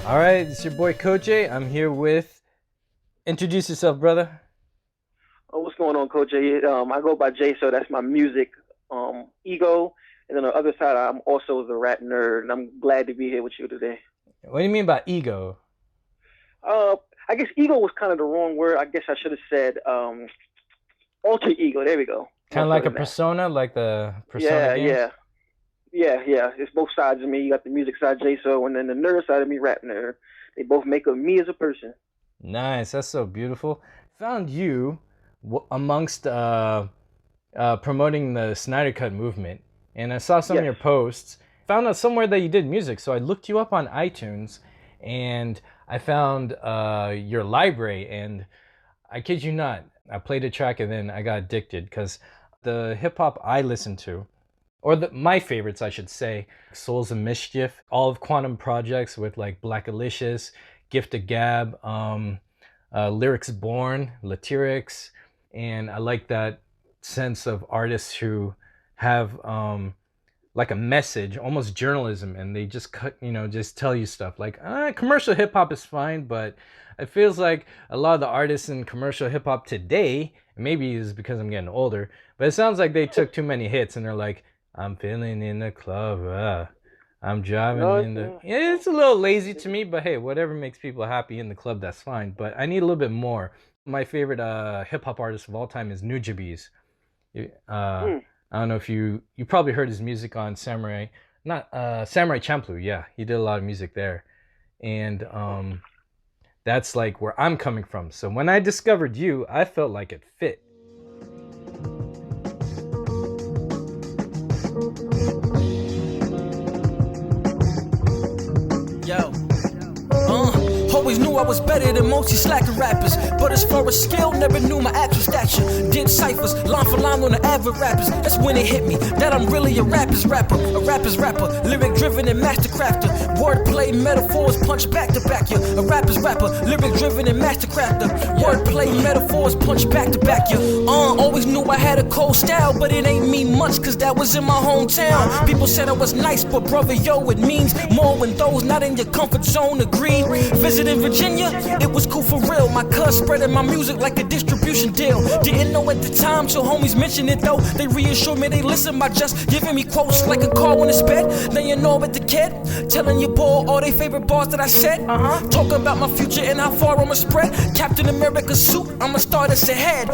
All right, it's your boy Kojay. I'm here with. Introduce yourself, brother. Oh, what's going on, Kojay? I go by Jay, so that's my music ego. And then on the other side, I'm also the rap nerd, and I'm glad to be here with you today. What do you mean by ego? Uh, I guess ego was kind of the wrong word. I guess I should have said alter ego. There we go. Kind More of so like a than that. persona, like the persona Yeah, games? yeah, yeah. It's both sides of me. You got the music side, Jay, so, and then the nerd side of me, rap nerd. They both make up me as a person. Nice, that's so beautiful. Found you amongst promoting the Snyder Cut movement, and I saw some of Yes. your posts. Found out somewhere that you did music, so I looked you up on iTunes, and I found your library, and I kid you not, I played a track and then I got addicted because the hip hop I listen to, or my favorites, I should say, Souls of Mischief, all of Quantum Projects with like Black Alicious, Gift of Gab, Lyrics Born, Latyrix, and I like that sense of artists who have like a message, almost journalism, and they just just tell you stuff. Like commercial hip hop is fine, but it feels like a lot of the artists in commercial hip hop today, maybe it's because I'm getting older, but it sounds like they took too many hits and they're like, I'm feeling in the club, I'm driving No, in the. Yeah, it's a little lazy to me, but hey, whatever makes people happy in the club, that's fine. But I need a little bit more. My favorite hip hop artist of all time is Nujabes. Uh, mm, I don't know if you probably heard his music on Samurai, not Samurai Champloo. Yeah, he did a lot of music there, and that's like where I'm coming from. So when I discovered you, I felt like it fit. Yo. Always knew I was better than most these slacking rappers. But as far as skill, never knew my actual stature. Did ciphers, line for line on the avid rappers. That's when it hit me that I'm really a rapper's rapper. A rapper's rapper, lyric driven and master crafter. Wordplay, metaphors, punch back to back you. A rapper's rapper, lyric driven and master crafter. Wordplay, metaphors, punch back to back you. Always knew I had a cold style, but it ain't mean much cause that was in my hometown. People said I was nice, but brother, yo, it means more when those not in your comfort zone agree. Visiting Virginia, it was cool for real. My cuz spreading my music like a distribution deal. Didn't know at the time till homies mentioned it though. They reassured me they listen by just giving me quotes like a car when it's sped. Then you know at the kid, telling your boy all they favorite bars that I said. Talking about my future and how far I'ma spread. Captain America suit, I'ma start us ahead.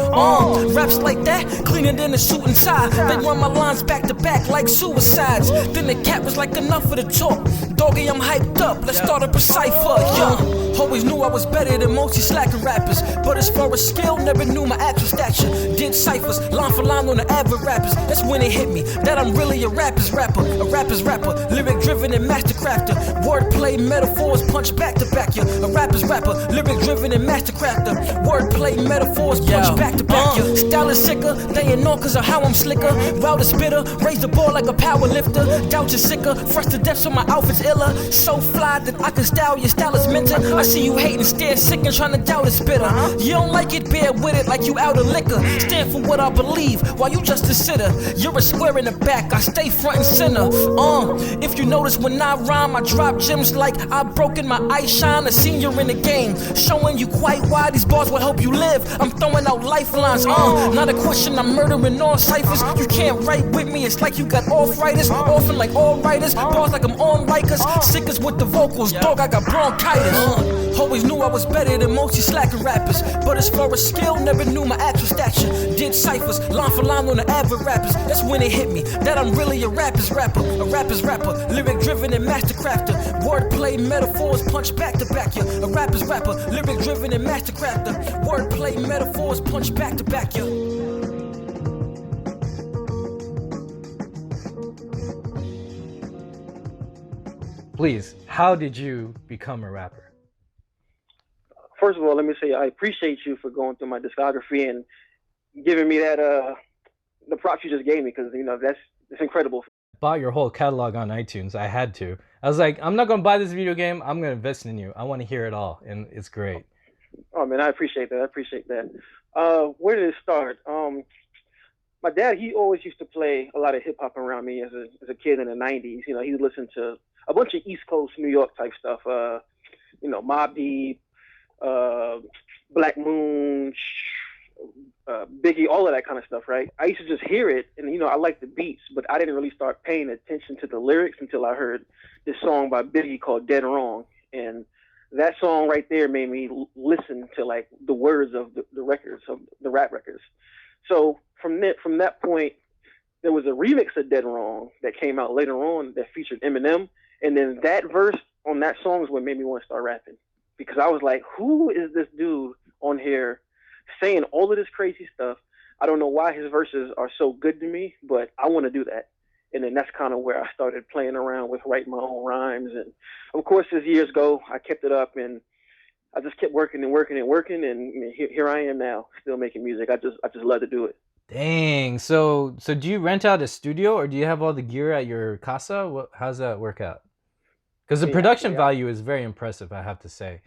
Raps like that, cleaner than a suit and tie. They run my lines back to back like suicides. Then the cat was like enough for the talk. Doggy, I'm hyped up, let's start up a cipher. Always knew I was better than most these slacking rappers. But as far as skill, never knew my actual stature. Did ciphers, line for line on the avid rappers. That's when it hit me that I'm really a rapper's rapper. A rapper's rapper, lyric driven and master crafter. Wordplay, metaphors, punch back to back you. A rapper's rapper, lyric driven and master crafter. Wordplay, metaphors, punch back to back you. Style is sicker, they ain't know cause of how I'm slicker. Route is bitter, raise the ball like a power lifter. Doubt is sicker, fresh to death so my outfit's iller. So fly that I can style your style is mentor. I see you hating, stare sick and trying to doubt it's bitter. You don't like it, bear with it like you out of liquor. Stand for what I believe while you just a sitter. You're a square in the back, I stay front and center. If you notice when I rhyme, I drop gems like I've broken my eye shine. A senior in the game, showing you quite why these bars will help you live. I'm throwing out lifelines, not a question, I'm murdering all ciphers. You can't write with me, it's like you got arthritis. Orphan like all writers, bars like I'm on Rikers. Sickers with the vocals, dog, I got bronchitis. Always knew I was better than most these slacking rappers. But as far as skill, never knew my actual stature. Did ciphers, line for line on the avid rappers. That's when it hit me that I'm really a rapper's rapper. A rapper's rapper, lyric driven and master crafter. Wordplay, metaphors, punch back to back you. A rapper's rapper, lyric driven and master crafter. Wordplay, metaphors, punch back to back you. Please, how did you become a rapper? First of all, let me say I appreciate you for going through my discography and giving me that the props you just gave me because that's incredible. Bought your whole catalog on iTunes. I had to. I was like, I'm not gonna buy this video game. I'm gonna invest in you. I want to hear it all, and it's great. Oh man, I appreciate that. Where did it start? My dad, he always used to play a lot of hip hop around me as a kid in the '90s. He would listen to a bunch of East Coast New York type stuff. Mobb Deep, Black Moon, Biggie, all of that kind of stuff, right? I used to just hear it, and I liked the beats, but I didn't really start paying attention to the lyrics until I heard this song by Biggie called "Dead Wrong," and that song right there made me listen to like the words of the records, of the rap records. So from that point, there was a remix of "Dead Wrong" that came out later on that featured Eminem, and then that verse on that song is what made me want to start rapping, because I was like, who is this dude on here saying all of this crazy stuff? I don't know why his verses are so good to me, but I want to do that. And then that's kind of where I started playing around with writing my own rhymes. And of course, as years go, I kept it up, and I just kept working, and here I am now, still making music. I just love to do it. Dang. So do you rent out a studio, or do you have all the gear at your casa? How's that work out? Because the production value is very impressive, I have to say.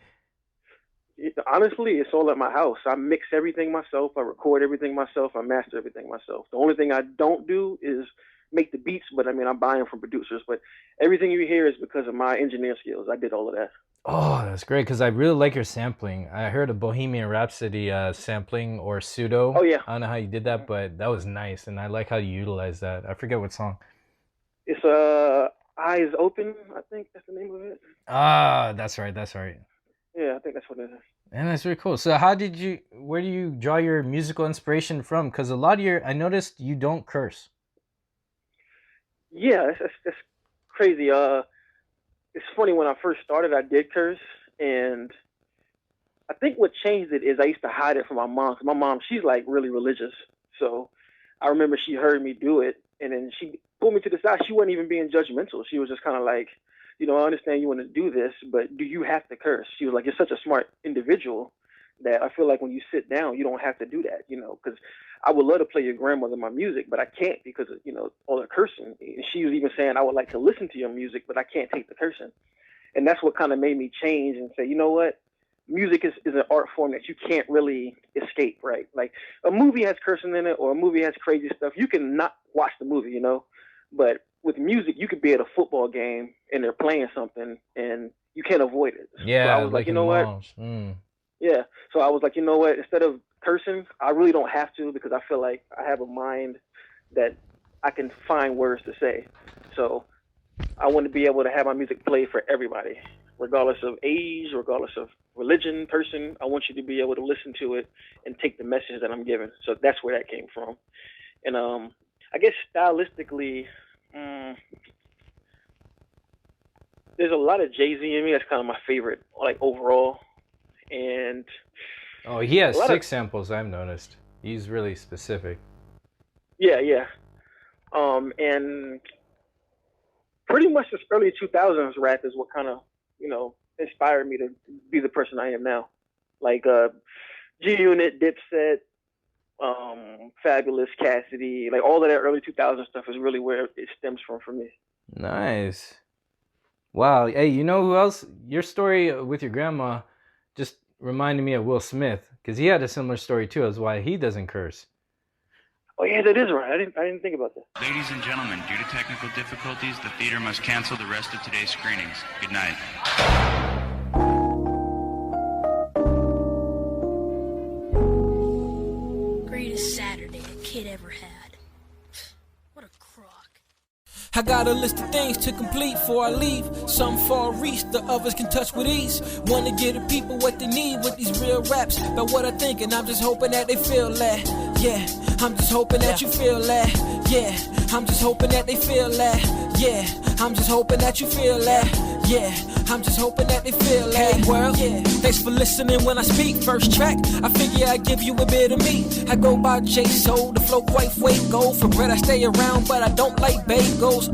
Honestly, it's all at my house. I mix everything myself. I record everything myself. I master everything myself. The only thing I don't do is make the beats, but I mean, I'm buying from producers. But everything you hear is because of my engineer skills. I did all of that. Oh, that's great, because I really like your sampling. I heard a Bohemian Rhapsody sampling or pseudo. Oh, yeah. I don't know how you did that, but that was nice, and I like how you utilize that. I forget what song. It's Eyes Open, I think that's the name of it. Ah, that's right. Yeah, I think that's what it is. And that's really cool. So where do you draw your musical inspiration from? Because a lot of I noticed you don't curse. Yeah, that's crazy. It's funny, when I first started, I did curse, and I think what changed it is I used to hide it from my mom. 'Cause my mom, she's like really religious. So I remember she heard me do it, and then she pulled me to the side. She wasn't even being judgmental. She was just kind of like, I understand you want to do this, but do you have to curse? She was like, you're such a smart individual that I feel like when you sit down, you don't have to do that, because I would love to play your grandmother my music, but I can't because of, all the cursing. And she was even saying, I would like to listen to your music, but I can't take the cursing. And that's what kind of made me change and say, you know what? Music is an art form that you can't really escape, right? Like a movie has cursing in it, or a movie has crazy stuff. You can not watch the movie, but with music, you could be at a football game and they're playing something and you can't avoid it. Yeah, so I was like, you know what? Yeah. So I was like, you know what? Instead of cursing, I really don't have to, because I feel like I have a mind that I can find words to say. So I want to be able to have my music play for everybody, regardless of age, regardless of religion, person. I want you to be able to listen to it and take the message that I'm giving. So that's where that came from. And I guess stylistically, there's a lot of Jay-Z in me. That's kind of my favorite, like, overall. And he has 6 samples, I've noticed. He's really specific. Yeah. And pretty much this early 2000s rap is what kind of, inspired me to be the person I am now. Like G-Unit, Dipset, Fabulous, Cassidy, like all of that early 2000s stuff is really where it stems from for me. Nice. Wow. Hey, you know who else? Your story with your grandma just reminded me of Will Smith, because he had a similar story too, as why he doesn't curse. Oh yeah, that is right. I didn't think about that. Ladies and gentlemen, due to technical difficulties, the theater must cancel the rest of today's screenings. Good night. Greatest Saturday a kid ever had. What a crock. I got a list of things to complete before I leave. Some far reach, the others can touch with ease. Wanna give the people what they need with these real raps about what I think, and I'm just hoping that they feel that. Yeah, I'm just hoping that you feel that. Yeah, I'm just hoping that they feel that. Yeah, I'm just hoping that you feel that. Yeah, I'm just hoping that they feel that. Hey world, yeah, thanks for listening when I speak. First track, I figure I'd give you a bit of me. I go by J-Soul, the flow quite weight gold. For bread I stay around, but I don't like bagels.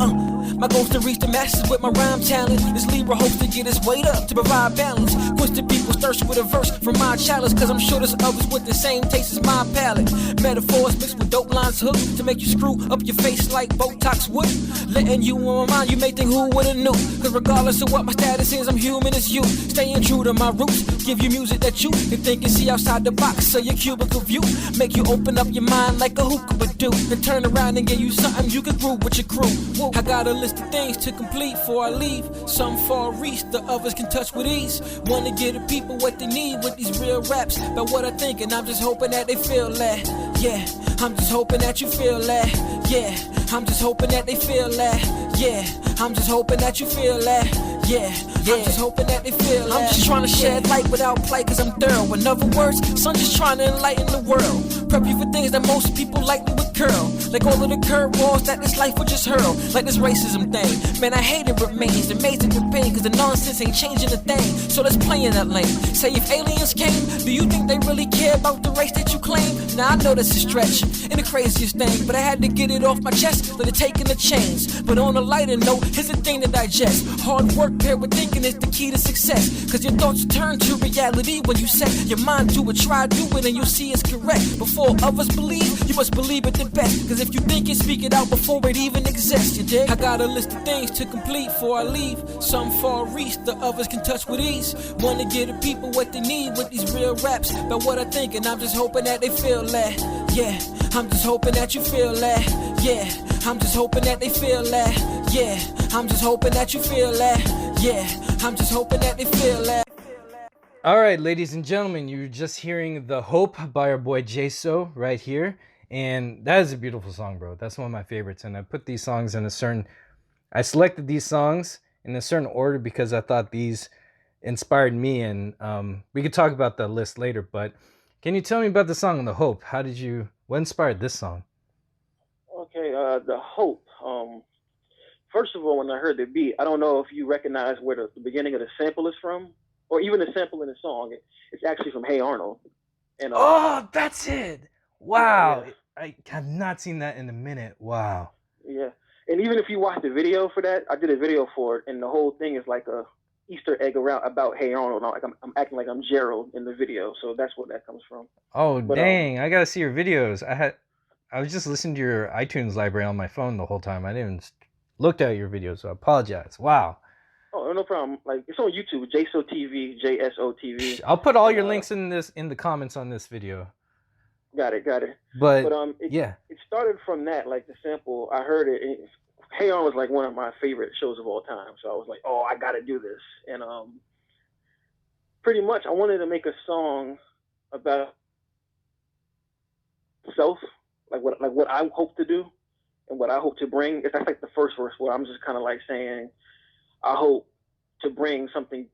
My goal's to reach the masses with my rhyme talent. This Libra hopes to get his weight up to provide balance. Quench the people's thirst with a verse from my chalice, cause I'm sure there's others with the same taste as my palate. Metaphors mixed with dope lines hooked to make you screw up your face like Botox would. Letting you on my mind, you may think who would've knew. Cause regardless of what my status since I'm human as you. Staying true to my roots. Give you music that you can think and see outside the box of your cubicle view. Make you open up your mind like a hookah would do. Then turn around and give you something you can groove with your crew. Whoa. I got a list of things to complete before I leave. Some far reach, the others can touch with ease. Wanna give the people what they need with these real raps. About what I think, and I'm just hoping that they feel that. Yeah, I'm just hoping that you feel that. Yeah, I'm just hoping that they feel that. Yeah, I'm just hoping that you feel that. Yeah, I'm just hoping that they feel that. I'm just trying to shed light without plight, cause I'm thorough. In other words, son just trying to enlighten the world. Prep you for things that most people likely would curl. Like all of the curveballs that this life would just hurl. Like this racism thing. Man, I hate it remains amazing with pain, cause the nonsense ain't changing a thing. So let's play in that lane. Say if aliens came, do you think they really care about the race that you claim? Now I know that's a stretch and the craziest thing, but I had to get it off my chest. Let it take in the chains. But on a lighter note, here's the thing to digest. Hard work paired with thinking is the key to success. Cause your thoughts turn to reality when you set your mind to it. Try do it and you'll see it's correct. Before others believe, you must believe it the best. Cause if you think it, speak it out before it even exists, you dig? I got a list of things to complete before I leave. Some far reach, the others can touch with ease. Wanna give the people what they need with these real raps. About what I think, and I'm just hoping that they feel that. Yeah, I'm just hoping that you feel that. Yeah, I'm just hoping that they feel that. Yeah, I'm just hoping that you feel that. Yeah, I'm just hoping that they feel that. All right, ladies and gentlemen, you're just hearing The Hope by our boy J-So right here. And that is a beautiful song, bro. That's one of my favorites. And I put these songs in I selected these songs in a certain order because I thought these inspired me. And we could talk about the list later, but can you tell me about the song The Hope? What inspired this song? Okay, The Hope. First of all, when I heard the beat, I don't know if you recognize where the beginning of the sample is from, or even the sample in the song. It's actually from Hey Arnold. And oh, that's it! Wow, yeah. I have not seen that in a minute. Wow. Yeah, and even if you watch the video for that, I did a video for it, and the whole thing is like a Easter egg about Hey Arnold. Like I'm acting like I'm Gerald in the video, so that's where that comes from. Oh, but, dang! I gotta see your videos. I was just listening to your iTunes library on my phone the whole time. I didn't even looked at your videos, so I apologize. Wow. Oh, no problem. Like, it's on YouTube, JSO TV, JSO TV. I'll put all your links in the comments on this video. Got it. But yeah, it started from that. Like the sample, I heard it. And Hey On was like one of my favorite shows of all time. So I was like, oh, I got to do this. And pretty much, I wanted to make a song about self, like what I hope to do and what I hope to bring. That's like the first verse where I'm just kind of like saying, I hope to bring something,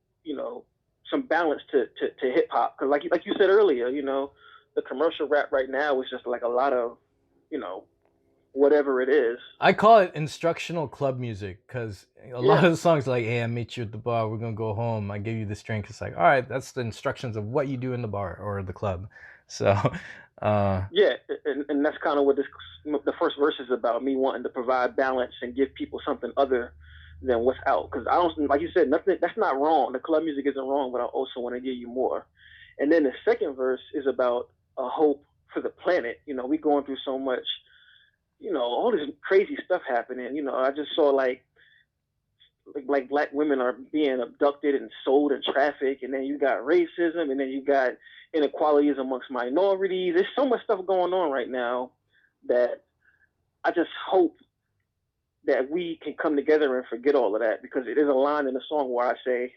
some balance to hip hop. Because like you said earlier, the commercial rap right now is just like a lot of, whatever it is. I call it instructional club music because a lot of the songs are like, hey, I meet you at the bar. We're going to go home. I give you this drink. It's like, all right, that's the instructions of what you do in the bar or the club. So, yeah, and that's kind of what the first verse is about, me wanting to provide balance and give people something other than what's out. Because I don't, like you said, nothing, that's not wrong. The club music isn't wrong, but I also want to give you more. And then the second verse is about a hope for the planet. We going through so much, all this crazy stuff happening. I just saw like black women are being abducted and sold in traffic, and then you got racism, and then you got inequalities amongst minorities. There's so much stuff going on right now that I just hope that we can come together and forget all of that, because it is a line in the song where I say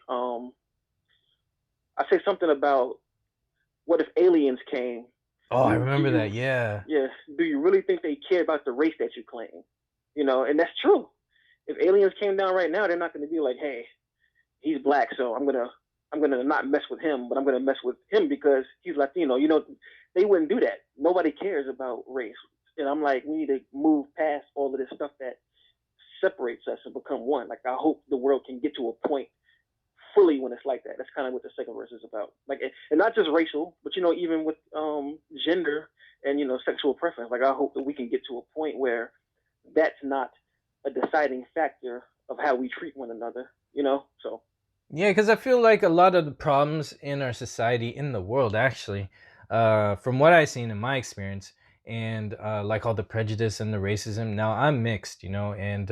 something about, what if aliens came? Oh, I remember that. Yeah. Yeah. Do you really think they care about the race that you claim? And that's true. If aliens came down right now, they're not going to be like, hey, he's black, so I'm gonna not mess with him, but I'm gonna mess with him because he's Latino. They wouldn't do that. Nobody cares about race. And I'm like, we need to move past all of this stuff that separates us and become one. Like, I hope the world can get to a point fully when it's like that. That's kind of what the second verse is about. Like, and not just racial, but even with gender and sexual preference. Like, I hope that we can get to a point where that's not a deciding factor of how we treat one another. So. Yeah, because I feel like a lot of the problems in our society, in the world actually, from what I've seen in my experience, and like all the prejudice and the racism. Now I'm mixed, you know, and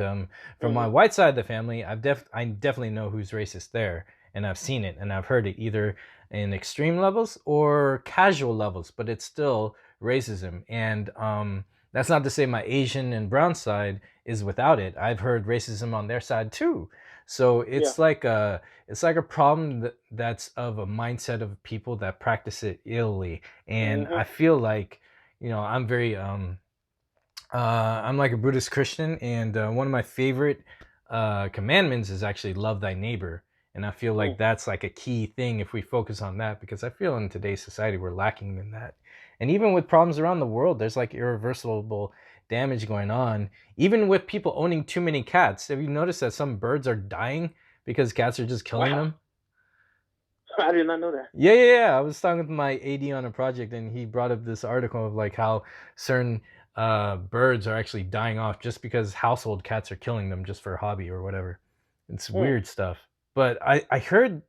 from my white side of the family, I definitely know who's racist there, and I've seen it and I've heard it either in extreme levels or casual levels, but it's still racism. And that's not to say my Asian and brown side is without it. I've heard racism on their side too. So it's like a problem that's of a mindset of people that practice it illy. And I feel like, you know, I'm very I'm like a Buddhist Christian, and one of my favorite commandments is actually love thy neighbor. And I feel like that's like a key thing if we focus on that, because I feel in today's society we're lacking in that. And even with problems around the world, there's like irreversible damage going on. Even with people owning too many cats. Have you noticed that some birds are dying because cats are just killing them? I did not know that. Yeah. I was talking with my AD on a project, and he brought up this article of like how certain birds are actually dying off just because household cats are killing them just for a hobby or whatever. It's weird stuff. But I heard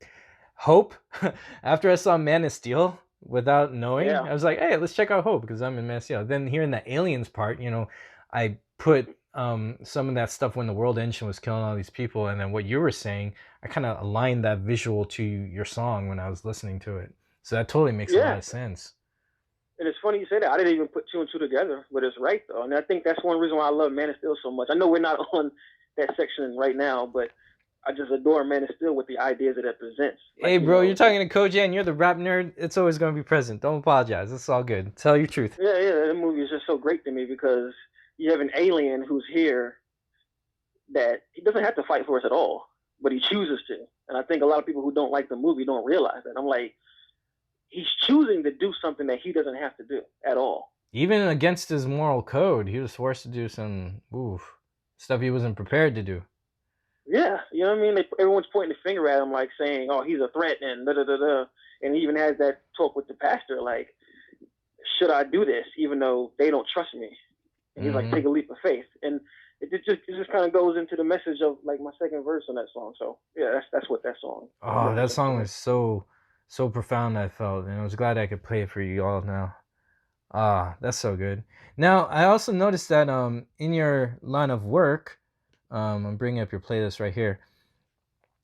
Hope after I saw Man of Steel without knowing. I was like, hey, let's check out Hope because I'm in Man of Steel. Then hearing the aliens part, you know, I put some of that stuff when the world engine was killing all these people, and then what you were saying, I kind of aligned that visual to your song when I was listening to it. So that totally makes a lot of sense. And it's funny you say that. I didn't even put two and two together, but it's right though. And I think that's one reason why I love Man of Steel so much. I know we're not on that section right now, but I just adore Man of Steel with the ideas that it presents. Like, hey, bro, you're talking to Kojay, and you're the rap nerd. It's always going to be present. Don't apologize. It's all good. Tell your truth. Yeah. That movie is just so great to me because you have an alien who's here that he doesn't have to fight for us at all, but he chooses to. And I think a lot of people who don't like the movie don't realize that. I'm like, he's choosing to do something that he doesn't have to do at all. Even against his moral code, he was forced to do some stuff he wasn't prepared to do. Yeah, you know what I mean? Everyone's pointing the finger at him, like saying, oh, he's a threat and da-da-da-da. And he even has that talk with the pastor, like, should I do this, even though they don't trust me? And he's like, take a leap of faith. And it just kind of goes into the message of, like, my second verse on that song. So, yeah, that's what that song. Oh, that song was so profound, I felt. And I was glad I could play it for you all now. Ah, that's so good. Now, I also noticed that in your line of work, I'm bringing up your playlist right here.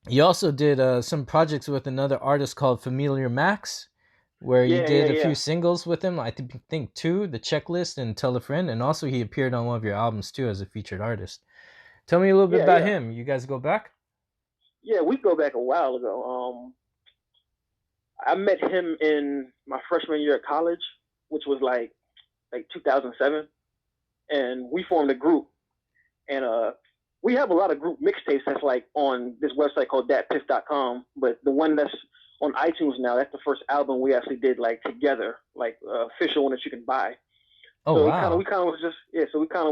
You also did some projects with another artist called Familiar Max, where you did a few singles with him. I think two, The Checklist and Tell a Friend, and also he appeared on one of your albums too as a featured artist. Tell me a little bit about him. You guys go back? Yeah, we go back a while ago. I met him in my freshman year at college, which was like 2007, and we formed a group. And we have a lot of group mixtapes that's like on this website called datpiff.com, but the one that's on iTunes now, that's the first album we actually did like together, like official one that you can buy. Oh, so wow. we kind of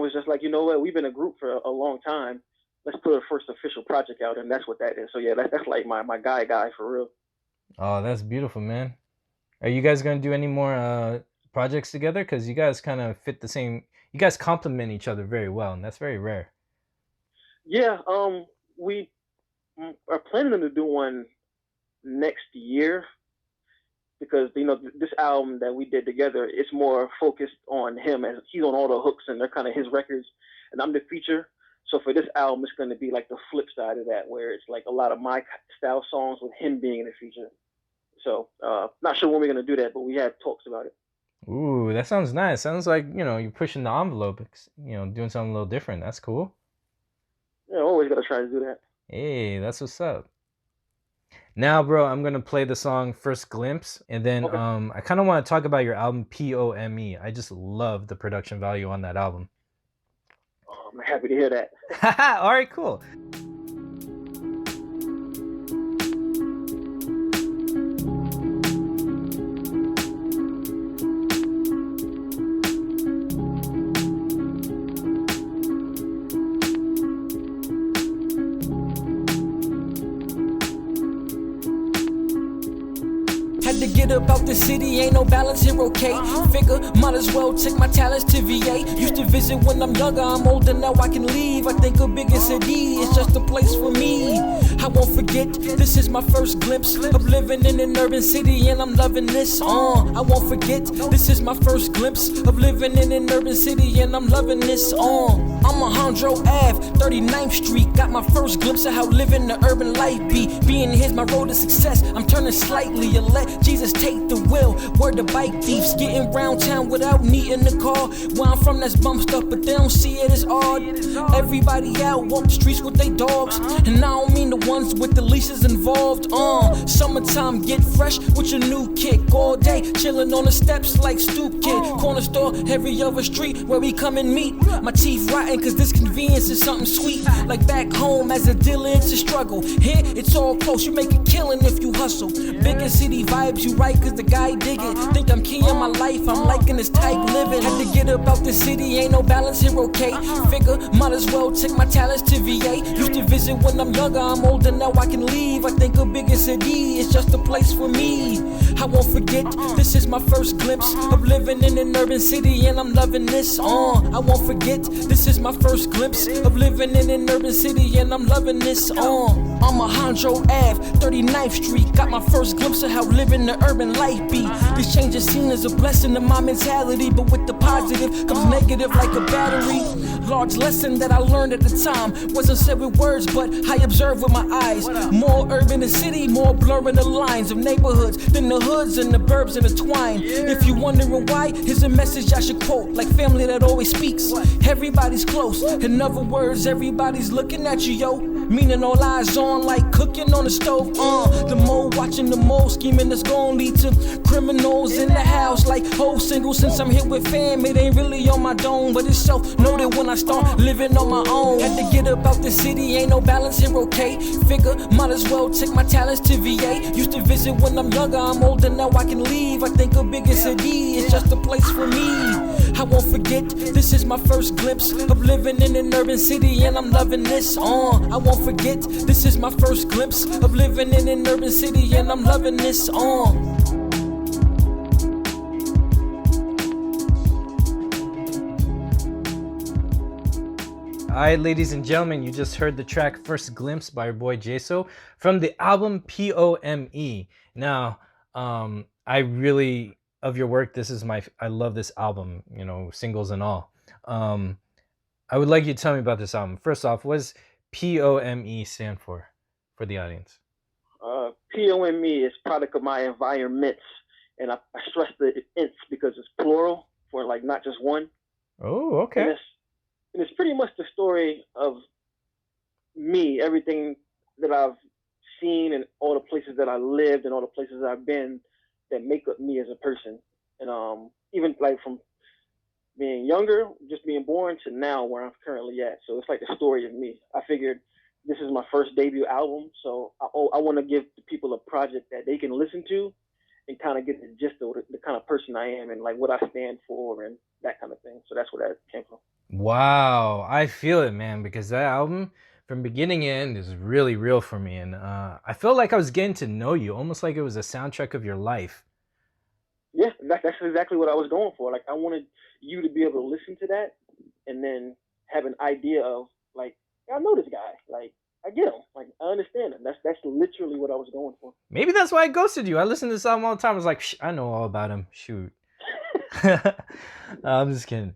was just like, you know what, we've been a group for a long time. Let's put our first official project out, and that's what that is. So yeah, that's like my guy for real. Oh, that's beautiful, man. Are you guys gonna do any more projects together? Because you guys kind of fit the same. You guys complement each other very well, and that's very rare. Yeah, we are planning to do one next year because, you know, this album that we did together, it's more focused on him, as he's on all the hooks and they're kind of his records, and I'm the feature. So for this album, it's going to be like the flip side of that, where it's like a lot of my style songs with him being the feature. So not sure when we're going to do that, but we had talks about it. Ooh, that sounds nice. Sounds like, you know, you're pushing the envelope, you know, doing something a little different. That's cool. Yeah, always got to try to do that. Hey, that's what's up. Now, bro, I'm going to play the song First Glimpse, and then I kind of want to talk about your album POME. I just love the production value on that album. Oh, I'm happy to hear that. All right, cool. get up out the city, ain't no balance here, okay? Figure, might as well take my talents to VA. Used to visit when I'm younger, I'm older now, I can leave. I think a bigger city is just a place for me. I won't forget, this is my first glimpse of living in an urban city, and I'm loving this. I won't forget, this is my first glimpse of living in an urban city, and I'm loving this. I'm on Hondro Ave, 39th Street. Got my first glimpse of how living the urban life be. Being here's my road to success. I'm turning slightly, you let Jesus take the wheel. Where the bike thieves getting round town without needing the car. Where I'm from, that's bum stuff, but they don't see it as odd. Everybody out, walk the streets with their dogs, and I don't mean the ones with the leashes involved. Summertime, get fresh with your new kick. All day, chilling on the steps like Stoop Kid. Corner store, every other street where we come and meet. My teeth rotten, cause this convenience is something sweet. Like back home, as a dealer, it's a struggle. Here, it's all close, you make a killing if you hustle. Bigger city vibes, you right, cause the guy dig it. Think I'm key in my life, I'm liking this type living. Had to get up out the city, ain't no balance here, okay? Figure, might as well take my talents to VA. Used to visit when I'm younger, I'm older now, I can leave. I think a bigger city is just a place for me. I won't forget, this is my first glimpse of living in an urban city, and I'm loving this. I won't forget, this is my first glimpse of living in an urban city, and I'm loving this. I'm a Hondro Ave, 39th Street. Got my first glimpse of how living the urban life be. This change is seen as a blessing to my mentality, but with the positive comes negative like a battery. Large lesson that I learned at the time wasn't said with words, but I observed with my eyes. More urban than city, more blurring the lines of neighborhoods than the hoods and the burbs intertwine. If you wondering why, here's a message I should quote, like family that always speaks. Everybody's close. In other words, everybody's looking at you, yo. Meaning all eyes on like cooking on the stove. The more watching the more scheming that's gonna lead to criminals in the house. Like whole single since I'm here with fam, it ain't really on my dome, but it's so noted when I start living on my own. Had to get up out the city, ain't no balance here, okay? Figure, might as well take my talents to VA. Used to visit when I'm younger, I'm older now, I can leave. I think a bigger city is just a place for me. I won't forget, this is my first glimpse of living in an urban city, and I'm loving this. I won't forget, this is my first glimpse of living in an urban city, and I'm loving this. Alright, ladies and gentlemen, you just heard the track First Glimpse by your boy Jaso from the album POME. Now, I really, of your work, I love this album, you know, singles and all. I would like you to tell me about this album. First off, what does POME stand for the audience? POME is product of my environments, and I stress the ents because it's plural for like not just one. Oh, okay. And it's pretty much the story of me, everything that I've seen and all the places that I lived and all the places I've been that make up me as a person. And even like from being younger, just being born, to now where I'm currently at. So it's like the story of me. I figured this is my first debut album, so I want to give the people a project that they can listen to and kind of get the gist of the kind of person I am and like what I stand for and that kind of thing. So that's where that came from. Wow, I feel it, man, because that album from beginning to end is really real for me, and I felt like I was getting to know you, almost like it was a soundtrack of your life. Yeah, that's exactly what I was going for. Like I wanted you to be able to listen to that and then have an idea of like, I know this guy, like I get him, like I understand him. That's literally what I was going for. Maybe that's why I ghosted you. I listen to this album all the time. I was like, I know all about him. Shoot. I'm just kidding.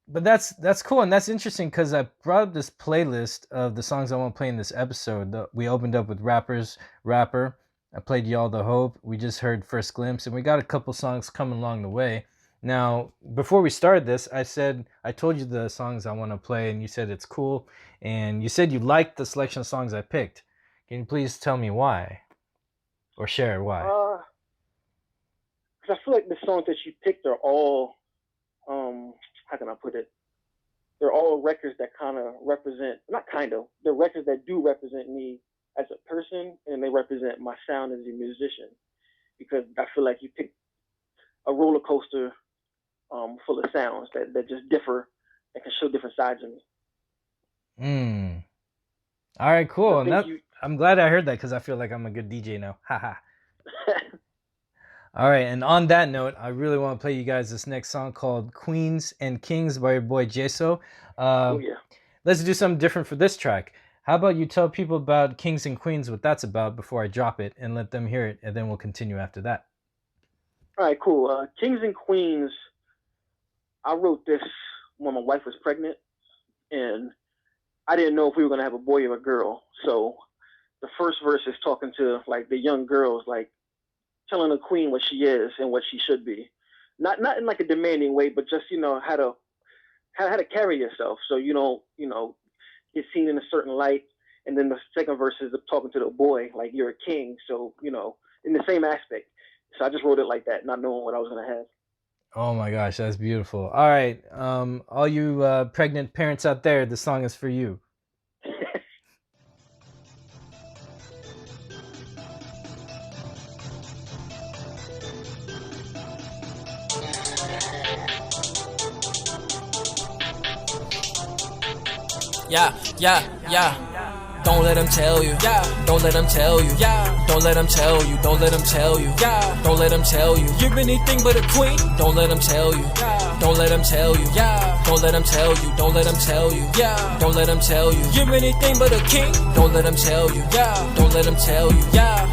But that's cool, and that's interesting because I brought up this playlist of the songs I want to play in this episode. We opened up with Rapper. I played Y'all the Hope. We just heard First Glimpse, and we got a couple songs coming along the way. Now, before we started this, I told you the songs I want to play, and you said it's cool, and you said you liked the selection of songs I picked. Can you please tell me why, or share why? Because I feel like the songs that you picked are all, how can I put it? They're all records that kind of represent, not kind of, they're records that do represent me as a person, and they represent my sound as a musician. Because I feel like you picked a roller coaster full of sounds that just differ and can show different sides of me. All right, cool. I'm glad I heard that because I feel like I'm a good DJ now. Haha. All right, and on that note, I really want to play you guys this next song called Queens and Kings by your boy Jeso. Oh yeah. Let's do something different for this track. How about you tell people about Kings and Queens, what that's about, before I drop it, and let them hear it, and then we'll continue after that. All right, cool. Kings and Queens. I wrote this when my wife was pregnant, and I didn't know if we were gonna have a boy or a girl. So the first verse is talking to like the young girls, like telling a queen what she is and what she should be. Not in like a demanding way, but just how to carry yourself so you don't get seen in a certain light. And then the second verse is talking to the boy like you're a king, so in the same aspect. So I just wrote it like that, not knowing what I was gonna have. Oh my gosh, that's beautiful. All right, all you pregnant parents out there, the song is for you. Yeah. Don't let them tell you. Don't let them tell you. Don't let them tell you. Don't let them tell you. Don't let them tell you. You're anything but a queen. Don't let them tell you. Don't let them tell you. Don't let them tell you. Don't let them tell you. Don't let them tell you. You're anything but a king. Don't let them tell you. Don't let them tell you.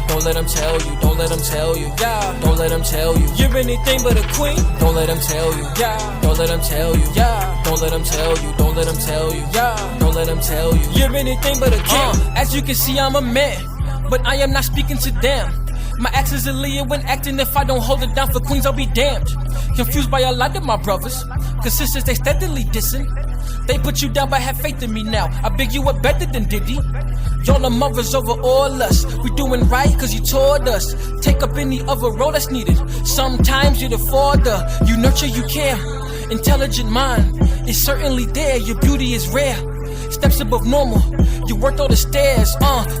Don't let them tell you. Don't let them tell you. Don't let them tell you. You're anything but a queen. Don't let them tell you. Don't let them tell you. Don't let them tell you. Don't let them tell you. Don't let them tell you. You're anything but a king. As you can see, I'm a man, but I am not speaking to them. My actions are Leah when acting. If I don't hold it down for queens, I'll be damned. Confused by a lot of my brothers, cause sisters they steadily dissing. They put you down, but have faith in me now. I beg you up better than Diddy. Y'all are mothers over all us. We doing right cause you taught us. Take up any other role that's needed. Sometimes you're the father. You nurture, you care. Intelligent mind is certainly there. Your beauty is rare. Steps above normal. You worked all the stairs,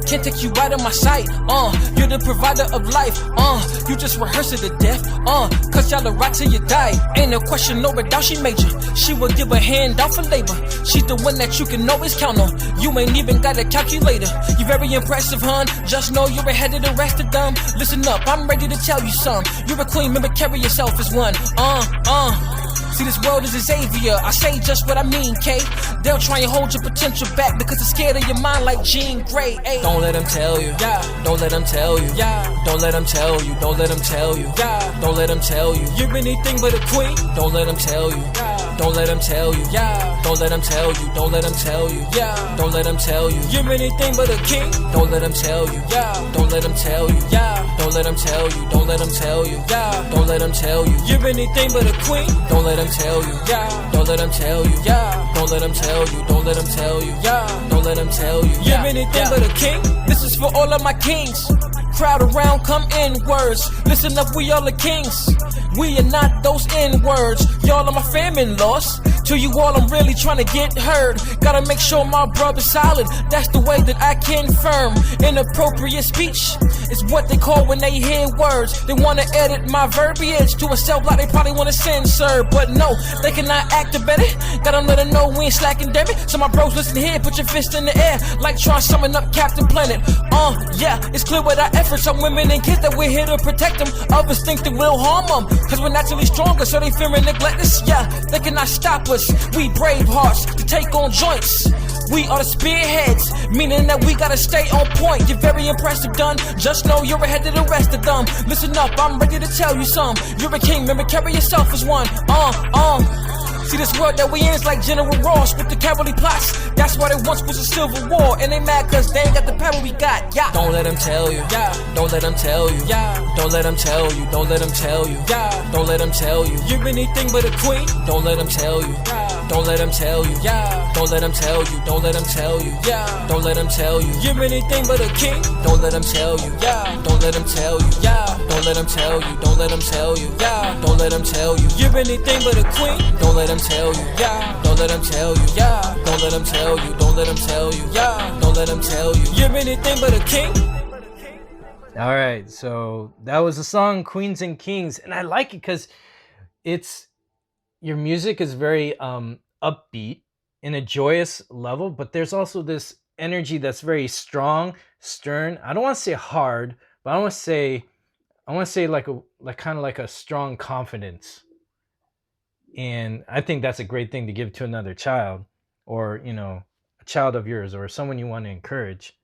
can't take you out of my sight, you're the provider of life, you just rehearse it to death, cause y'all are right till you die. Ain't no question, no doubt she made you. She will give a hand out for labor. She's the one that you can always count on. You ain't even got a calculator. You're very impressive, hun. Just know you're ahead of the rest of them. Listen up, I'm ready to tell you some. You're a queen, remember carry yourself as one. See, this world is a savior. I say just what I mean, K. They'll try and hold your potential back because they're scared of your mind like Jean Grey. Ay. Don't let them tell you. Don't let them tell you. Don't let them tell you. Don't let them tell you. Don't let them tell you. You're anything but a queen. Don't let them tell you. Don't let them tell you. Don't let them tell you. Don't let them tell you. Don't let them tell you. You're anything but a king. Don't let them tell you. Don't let them tell you. Don't let them tell you. Don't let them tell you. Don't let them tell you. You're anything but a queen. Don't let them tell you. Don't let them tell you. Don't let them tell you. Don't let them tell you. Don't let them tell you. You're anything but a king. This is for all of my kings. Crowd around, come in words. Listen up, we all are kings. We are not those N-words. Y'all are my family-in-laws. To you all, I'm really trying to get heard. Gotta make sure my brother's solid. That's the way that I confirm. Inappropriate speech is what they call when they hear words. They wanna edit my verbiage to a self like they probably wanna censor. But no, they cannot activate it. Gotta let them know we ain't slacking, damn it. So my bros, listen here, put your fist in the air like try summon up Captain Planet. Yeah, it's clear with our efforts on women and kids that we're here to protect them. Others think that we'll harm them, cause we're naturally stronger, so they fear and neglect us. Yeah, they cannot stop us. We brave hearts to take on joints. We are the spearheads, meaning that we gotta stay on point. You're very impressive, done. Just know you're ahead of the rest of them. Listen up, I'm ready to tell you some. You're a king, remember carry yourself as one. See, this world that we in is like General Ross with the cowardly plots. That's why there once was a civil war, and they mad cause they ain't got the power we got. Yeah. Don't let them tell you. Don't let them tell you. Don't let them tell you. Don't let them tell you. Don't let them tell you. You're anything but a queen. Don't let them tell you. Don't let them tell you. Don't let them tell you. Don't let them tell you. Don't let them tell you. You're anything but a king. Don't let them tell you. Don't let them tell you. Don't let them tell you. Don't let them tell you. Don't let them tell you. You're anything but a queen. Don't let them tell you. Don't let them tell you. Don't let them tell you. Don't let them tell you. Don't let them tell you. You're anything but a king. All right, so that was the song Queens and Kings, and I like it because it's your music is very upbeat in a joyous level, but there's also this energy that's very strong, stern. I don't want to say hard, but I want to say I want to say like kind of like a strong confidence. And I think that's a great thing to give to another child, or a child of yours, or someone you want to encourage.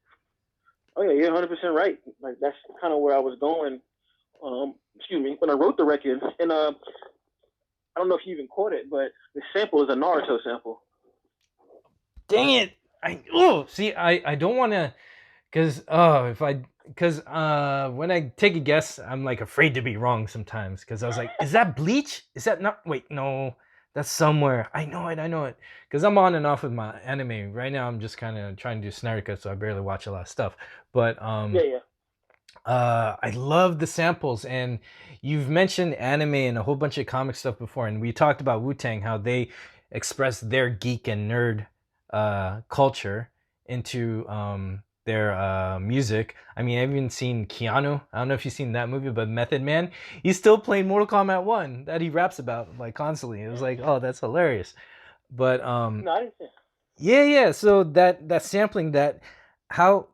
Oh yeah, you're 100% right. Like that's kind of where I was going. Excuse me, when I wrote the record, and I don't know if you even caught it, but the sample is a Naruto sample. Dang it! I don't want to, because when I take a guess, I'm like afraid to be wrong sometimes, because I was like, is that Bleach? Is that not? Wait, no, that's somewhere. I know it, because I'm on and off with my anime right now. I'm just kind of trying to do Snyder, so I barely watch a lot of stuff. But Yeah. I love the samples, and you've mentioned anime and a whole bunch of comic stuff before, and we talked about Wu-Tang, how they express their geek and nerd culture into their music. I mean, I've even seen Keanu. I don't know if you've seen that movie, but Method Man, he's still playing Mortal Kombat 1 that he raps about like constantly. It was like, oh, that's hilarious. But No, I didn't see. yeah. So that sampling, that how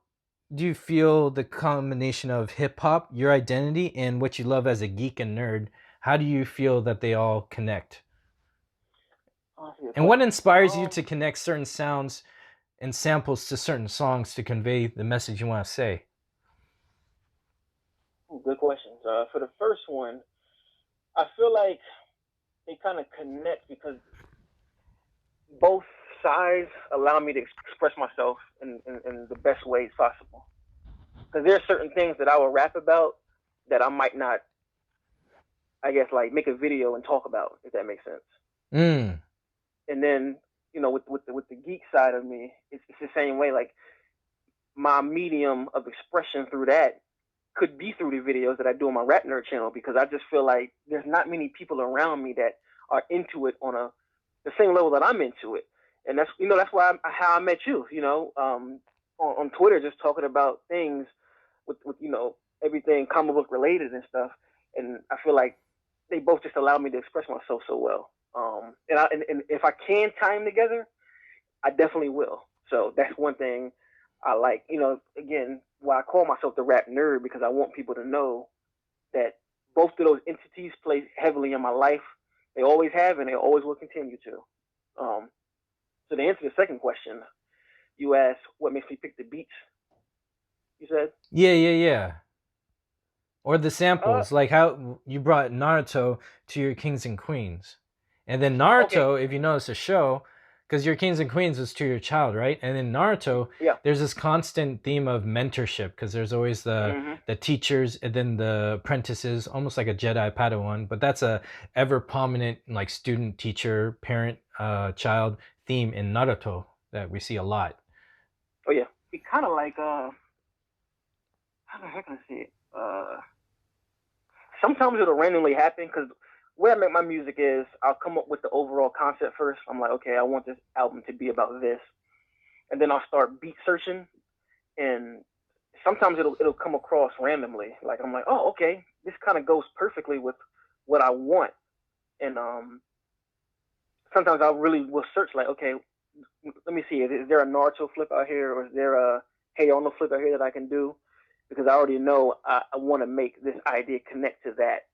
do you feel the combination of hip hop, your identity, and what you love as a geek and nerd? How do you feel that they all connect? And what inspires you to connect certain sounds and samples to certain songs to convey the message you want to say? Good questions. For the first one, I feel like they kind of connect because both sides allow me to express myself in the best ways possible. Because there are certain things that I will rap about that I might not, I guess, like make a video and talk about, if that makes sense. And then, with the geek side of me, it's the same way. Like my medium of expression through that could be through the videos that I do on my RapNerd channel, because I just feel like there's not many people around me that are into it on the same level that I'm into it. And that's why how I met you, on Twitter, just talking about things with everything comic book related and stuff. And I feel like they both just allow me to express myself so well. And if I can tie them together, I definitely will. So that's one thing I like. Again, why I call myself the rap nerd, because I want people to know that both of those entities play heavily in my life. They always have, and they always will continue to. So to answer the second question, you asked what makes me pick the beats. You said? Yeah. Or the samples, like how you brought Naruto to your Kings and Queens. And then Naruto, if you notice the show, because your Kings and Queens was to your child, right? And then Naruto, there's this constant theme of mentorship, because there's always the teachers and then the apprentices, almost like a Jedi Padawan. But that's a ever prominent like student, teacher, parent, child theme in Naruto that we see a lot. Oh yeah, it kind of like how the heck can I say it? Sometimes it'll randomly happen, because where I make my music is I'll come up with the overall concept first. I'm like, okay, I want this album to be about this, and then I'll start beat searching, and sometimes it'll come across randomly. Like I'm like, oh, okay, this kind of goes perfectly with what I want, and sometimes I really will search like, okay, let me see, is there a Naruto flip out here, or is there a Hey Arnold flip out here that I can do? Because I already know I want to make this idea connect to that.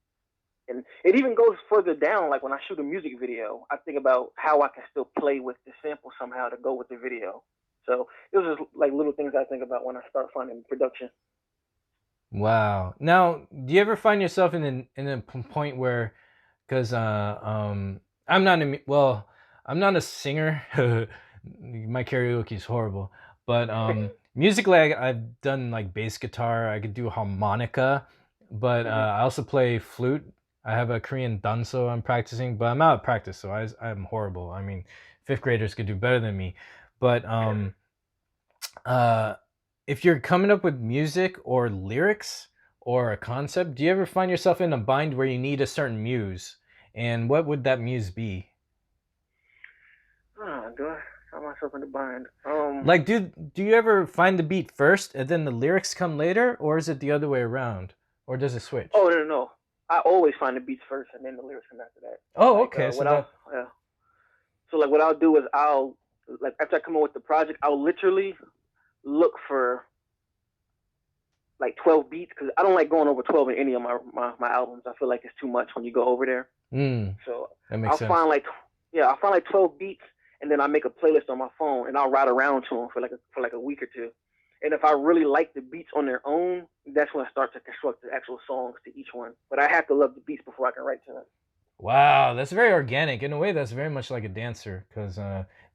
And it even goes further down. Like when I shoot a music video, I think about how I can still play with the sample somehow to go with the video. So it was just like little things I think about when I start finding production. Wow. Now, do you ever find yourself in a point where, because I'm not a singer. My karaoke is horrible, but musically I've done like bass guitar. I could do harmonica, but I also play flute. I have a Korean danso I'm practicing, but I'm out of practice, so I'm horrible. I mean, fifth graders could do better than me. But if you're coming up with music or lyrics or a concept, do you ever find yourself in a bind where you need a certain muse? And what would that muse be? Do I find myself in a bind? Like, do you ever find the beat first and then the lyrics come later, or is it the other way around, or does it switch? Oh no. I always find the beats first and then the lyrics come after that. Oh, okay. So what I'll do is I'll, like, after I come up with the project, I'll literally look for like 12 beats because I don't like going over 12 in any of my albums. I feel like it's too much when you go over there. So That makes sense. I'll find like 12 beats, and then I make a playlist on my phone, and I'll ride around to them for like a week or two. And if I really like the beats on their own, that's when I start to construct the actual songs to each one. But I have to love the beats before I can write to them. Wow, that's very organic. In a way, that's very much like a dancer, because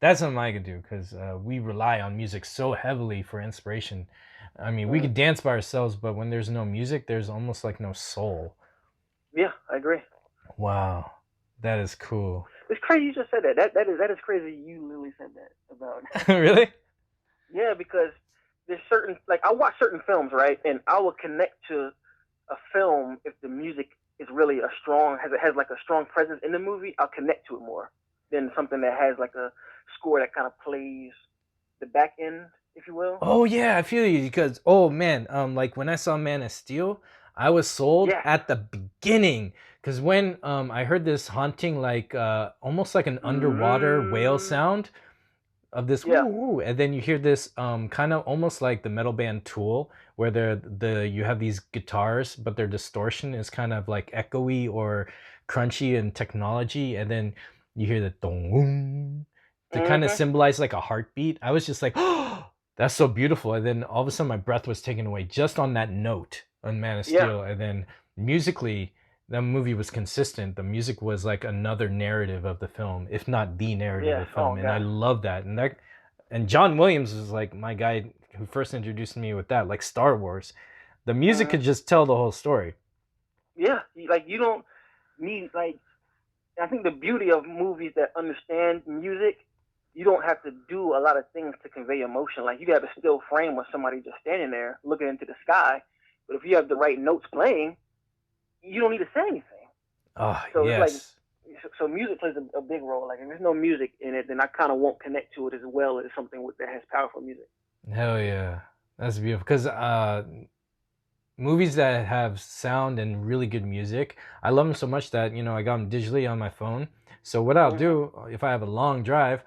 that's something I could do, because we rely on music so heavily for inspiration. I mean, we could dance by ourselves, but when there's no music, there's almost like no soul. Yeah, I agree. Wow, that is cool. It's crazy you just said that. That is crazy you literally said that about. Really? Yeah, because there's certain, like, I watch certain films, right? And I will connect to a film if the music is really has like a strong presence in the movie. I'll connect to it more than something that has like a score that kind of plays the back end, if you will. Oh yeah, I feel you, because man, like when I saw Man of Steel, I was sold at the beginning, because when I heard this haunting, like almost like an underwater whale sound of this woo, and then you hear this kind of almost like the metal band Tool, where you have these guitars, but their distortion is kind of like echoey or crunchy in technology, and then you hear the dong to kind of symbolize like a heartbeat. I was just like, oh, that's so beautiful. And then all of a sudden my breath was taken away just on that note on Man of Steel. And then musically, the movie was consistent. The music was like another narrative of the film, if not the narrative of the film. And I love that. And John Williams was like my guy who first introduced me with that, like Star Wars. The music could just tell the whole story. Yeah, like you don't need, like, I think the beauty of movies that understand music, you don't have to do a lot of things to convey emotion. Like, you have a still frame with somebody just standing there looking into the sky. But if you have the right notes playing, you don't need to say anything. Oh, so yes. It's like, so music plays a big role. Like, if there's no music in it, then I kind of won't connect to it as well as something that has powerful music. Hell yeah. That's beautiful. Because movies that have sound and really good music, I love them so much that, I got them digitally on my phone. So what I'll do, if I have a long drive,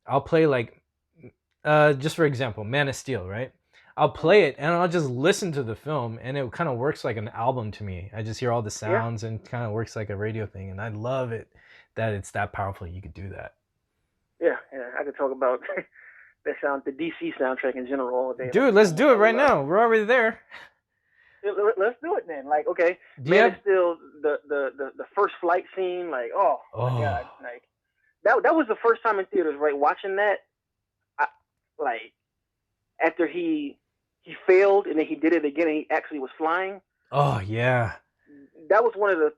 I'll play like, just for example, Man of Steel, right? I'll play it and I'll just listen to the film, and it kind of works like an album to me. I just hear all the sounds and kind of works like a radio thing. And I love it that it's that powerful. You could do that. Yeah. I could talk about the DC soundtrack in general all day. Dude, let's do it right now. We're already there. Let's do it then. Like, okay, Man of Steel, the first flight scene, like, oh my God, like that was the first time in theaters, right? Watching that, like, after he failed and then he did it again and he actually was flying. Oh yeah. That was one of the.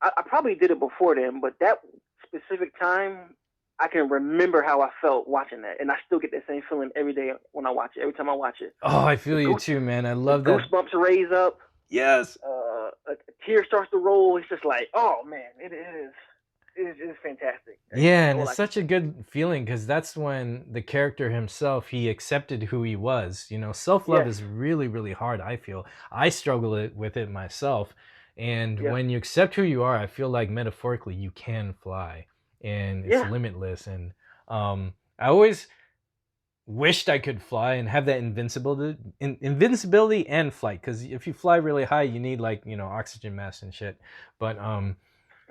I probably did it before then, but that specific time, I can remember how I felt watching that, and I still get that same feeling every day when I watch it. Every time I watch it. Oh, I feel you too, man. I love that. Goosebumps raise up. Yes. A tear starts to roll. It's just like, oh man, it is fantastic. Yeah, and it's such a good feeling, because that's when the character himself, he accepted who he was. Self-love is really, really hard, I feel. I struggle with it myself. And when you accept who you are, I feel like metaphorically you can fly. And it's limitless. And I always wished I could fly and have that invincibility and flight. Because if you fly really high, you need like, oxygen mask and shit. But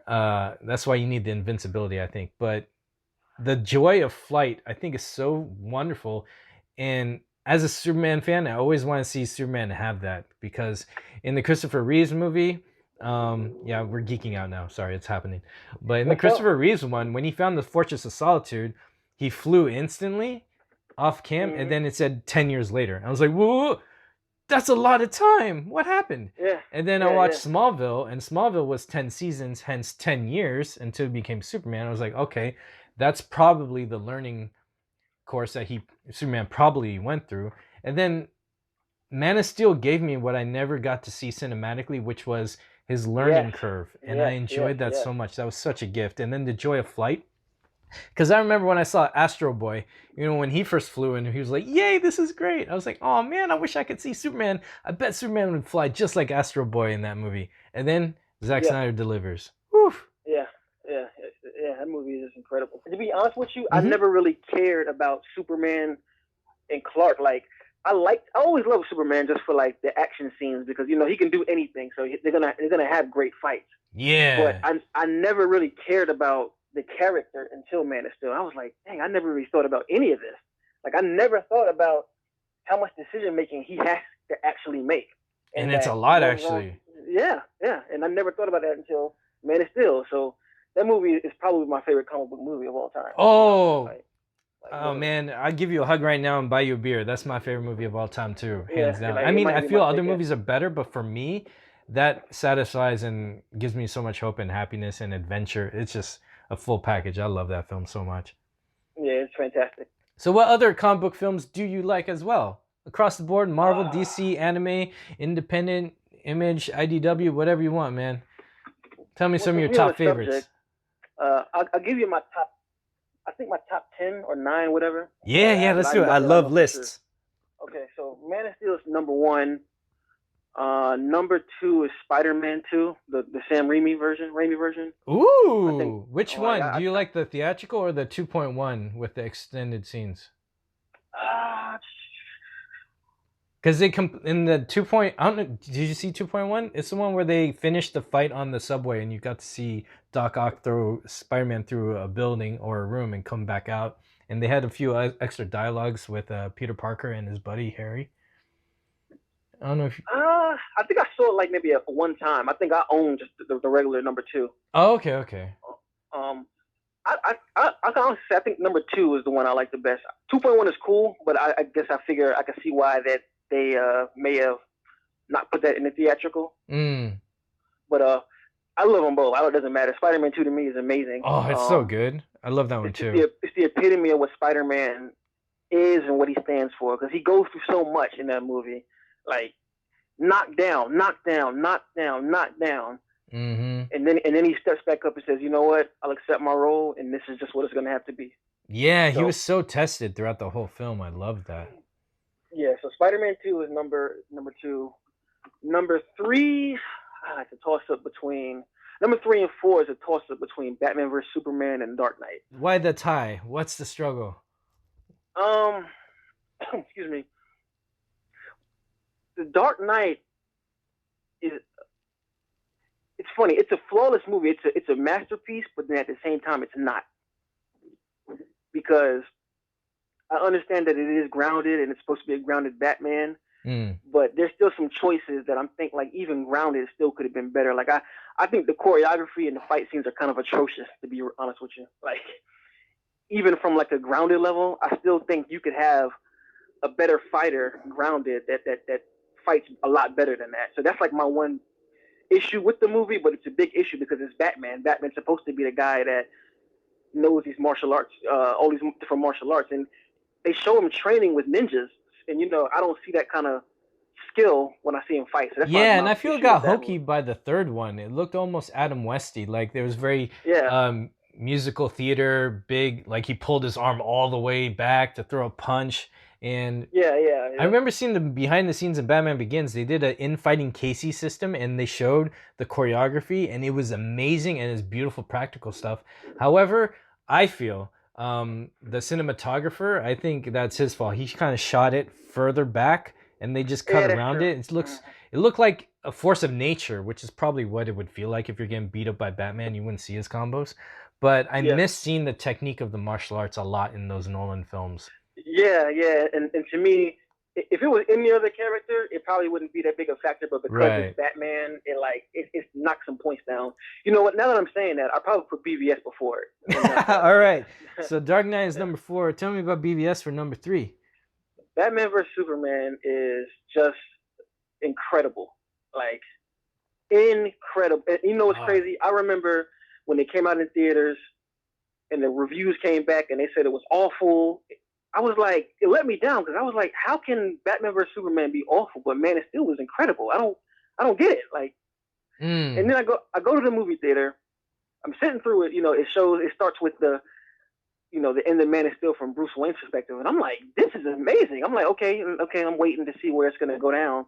that's why you need the invincibility, I think. But the joy of flight, I think, is so wonderful. And as a Superman fan, I always want to see Superman have that, because in the Christopher Reeves movie, we're geeking out now. Sorry, it's happening. But in the Christopher Reeves one, when he found the Fortress of Solitude, he flew instantly off camp, and then it said 10 years later. I was like, whoa, that's a lot of time. What happened? Yeah. And then I watched Smallville, and Smallville was 10 seasons, hence 10 years until he became Superman. I was like, okay, that's probably the learning course that Superman probably went through. And then Man of Steel gave me what I never got to see cinematically, which was his learning curve. And I enjoyed that so much. That was such a gift. And then the joy of flight. Because I remember when I saw Astro Boy, when he first flew and he was like, yay, this is great. I was like, oh man, I wish I could see Superman. I bet Superman would fly just like Astro Boy in that movie. And then Zack Snyder delivers. Whew. Yeah, that movie is just incredible. To be honest with you, I never really cared about Superman and Clark. Like, I always love Superman just for like the action scenes because he can do anything, so they're gonna have great fights. Yeah. But I never really cared about the character until Man of Steel. I was like, dang, I never really thought about any of this. Like I never thought about how much decision making he has to actually make. And it's a lot, actually. Yeah. And I never thought about that until Man of Steel. So that movie is probably my favorite comic book movie of all time. Oh. Oh man, I'll give you a hug right now and buy you a beer. That's my favorite movie of all time too, hands down. I mean, I feel other movies are better, but for me, that satisfies and gives me so much hope and happiness and adventure. It's just a full package. I love that film so much. Yeah, it's fantastic. So what other comic book films do you like as well? Across the board, Marvel, DC, anime, independent, Image, IDW, whatever you want, man. Tell me some of your top favorites. I'll give you my top. I think my top 10 or 9, whatever. Yeah, let's do it. I love lists. Okay, so Man of Steel is number 1. Number 2 is Spider-Man 2, the Sam Raimi version. Ooh, which one? Do you like the theatrical or the 2.1 with the extended scenes? Because in the 2. I don't know. Did you see 2.1? It's the one where they finished the fight on the subway, and you got to see Doc Ock throw Spider-Man through a building or a room and come back out. And they had a few extra dialogues with Peter Parker and his buddy Harry. I don't know if you... I think I saw it like maybe one time. I think I own just the regular number 2. Oh, okay. I honestly say I think number 2 is the one I like the best. 2.1 is cool, but I guess I figure I can see why that they may have not put that in the theatrical. But I love them both. It doesn't matter. Spider-Man 2 to me is amazing. Oh, it's so good. I love that one too. It's the epitome of what Spider-Man is and what he stands for, because he goes through so much in that movie. Like knock down. Mm-hmm. And then he steps back up and says, you know what? I'll accept my role, and this is just what it's going to have to be. Yeah, he was so tested throughout the whole film. I love that. Yeah, so Spider-Man 2 is number 2. Number 3, it's a toss-up between... Number 3 and 4 is a toss-up between Batman vs. Superman and Dark Knight. Why the tie? What's the struggle? Excuse me. The Dark Knight is... It's funny. It's a flawless movie. It's a masterpiece, but then at the same time, it's not. Because I understand that it is grounded and it's supposed to be a grounded Batman, but there's still some choices that I'm thinking, like, even grounded still could have been better. Like, I think the choreography and the fight scenes are kind of atrocious, to be honest with you. Like, even from, like, a grounded level, I still think you could have a better fighter grounded that fights a lot better than that. So that's, like, my one issue with the movie, but it's a big issue because it's Batman. Batman's supposed to be the guy that knows these martial arts, all these different martial arts, and they show him training with ninjas, and I don't see that kind of skill when I see him fight. So that's and I feel it got hokey by the third one. It looked almost Adam Westy, like there was very musical theater, big, like he pulled his arm all the way back to throw a punch. And I remember seeing the behind the scenes in Batman Begins. They did an infighting Casey system, and they showed the choreography, and it was amazing, and it's beautiful practical stuff. However, I feel the cinematographer, I think that's his fault. He kind of shot it further back, and they just cut around it. It looked like a force of nature, which is probably what it would feel like if you're getting beat up by Batman. You wouldn't see his combos, but I miss seeing the technique of the martial arts a lot in those Nolan films. Yeah, and to me, if it was any other character, it probably wouldn't be that big a factor. But because it's Batman, it knocks some points down. You know what? Now that I'm saying that, I probably put BVS before it. All right. So Dark Knight is number 4. Tell me about BVS for number 3. Batman vs. Superman is just incredible. Like, incredible. And you know what's crazy? I remember when they came out in theaters and the reviews came back and they said it was awful. I was like, it let me down because I was like, how can Batman vs. Superman be awful, but Man of Steel was incredible? I don't get it. Like, and then I go to the movie theater. I'm sitting through it. It starts with the end of Man of Steel from Bruce Wayne's perspective, and I'm like, this is amazing. I'm like, okay, I'm waiting to see where it's gonna go down.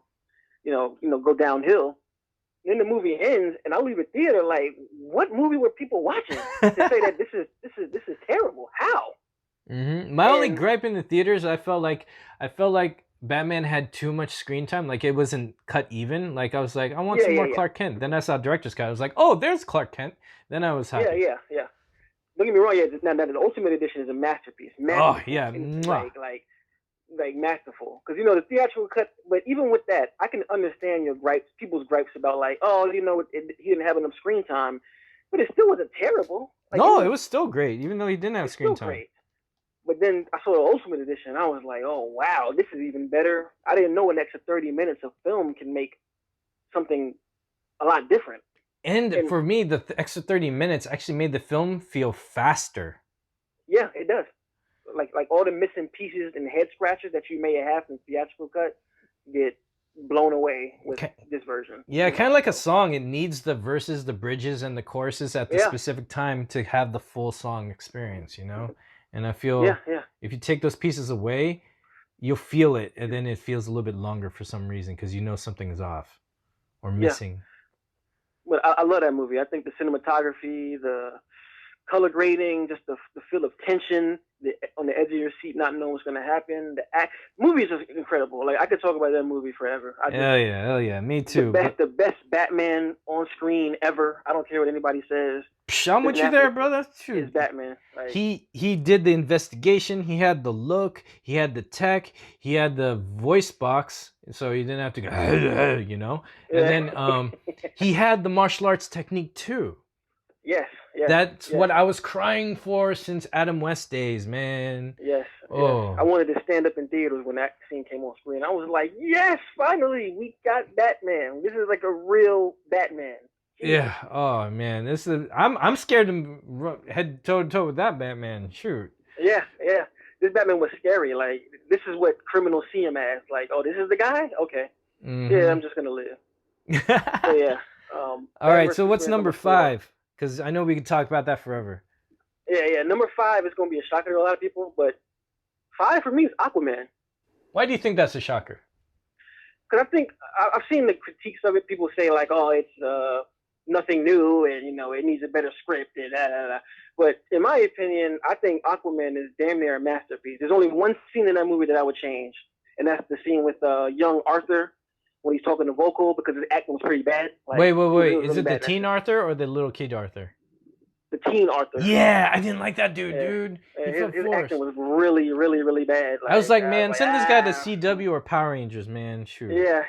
Go downhill. Then the movie ends, and I leave the theater like, what movie were people watching to say that this is terrible? How? My only gripe in the theaters, I felt like Batman had too much screen time. Like it wasn't cut even. Like I was like, I want Yeah, some yeah, more yeah. Clark Kent. Then I saw director's cut. I was like, oh, there's Clark Kent. Then I was Yeah, happy. yeah. Don't get me wrong. Yeah, now the Ultimate Edition is a masterpiece. Masterful. Oh yeah, And, mwah. like masterful. Because you know the theatrical cut. But even with that, I can understand your gripes, people's gripes about like, oh, you know, he didn't have enough screen time, but it still wasn't terrible. Like, No, it was still great, even though he didn't have it's screen still time. great. But then I saw the Ultimate Edition. I was like, oh wow, this is even better. I didn't know an extra 30 minutes of film can make something a lot different. And And- for me, the extra 30 minutes actually made the film feel faster. Yeah, it does. Like all the missing pieces and head scratches that you may have from the theatrical cut get blown away with this version. Yeah, kind of like a song. It needs the verses, the bridges, and the choruses at the Yeah. specific time to have the full song experience, you know? And I feel Yeah. if you take those pieces away, you'll feel it, and then it feels a little bit longer for some reason because you know something is off or missing. But I love that movie. I think the cinematography, the color grading, just the feel of tension on the edge of your seat, not knowing what's going to happen. The movie is just incredible. Like I could talk about that movie forever. Hell yeah, me too. The best Batman on screen ever. I don't care what anybody says. Psh, I'm with you there, brother. Is Batman. Like, he did the investigation. He had the look. He had the tech. He had the voice box, so he didn't have to go, you know. And then he had the martial arts technique too. Yes. That's what I was crying for since Adam West days, man. Yes. Oh. I wanted to stand up in theaters when that scene came on screen. I was like, yes, finally, we got Batman. This is like a real Batman. Yeah. Oh man, this is. I'm scared to head toe to toe with that Batman. Shoot. Yeah. This Batman was scary. Like this is what criminals see him as. Like, oh, this is the guy. Okay. Mm-hmm. Yeah, I'm just gonna live. So yeah. All right. So what's number 5? Because I know we could talk about that forever. Yeah. Number 5 is gonna be a shocker to a lot of people, but 5 for me is Aquaman. Why do you think that's a shocker? Because I think I've seen the critiques of it. People say like, oh, it's nothing new, and you know, it needs a better script, and But in my opinion, I think Aquaman is damn near a masterpiece. There's only one scene in that movie that I would change, and that's the scene with young Arthur when he's talking to Vocal because his acting was pretty bad. Like, wait. Is it the teen Arthur or the little kid Arthur? The teen Arthur. Yeah, I didn't like that dude. His acting was really, really, really bad. I was like, man, send this guy to CW or Power Rangers, man. Shoot. Yeah,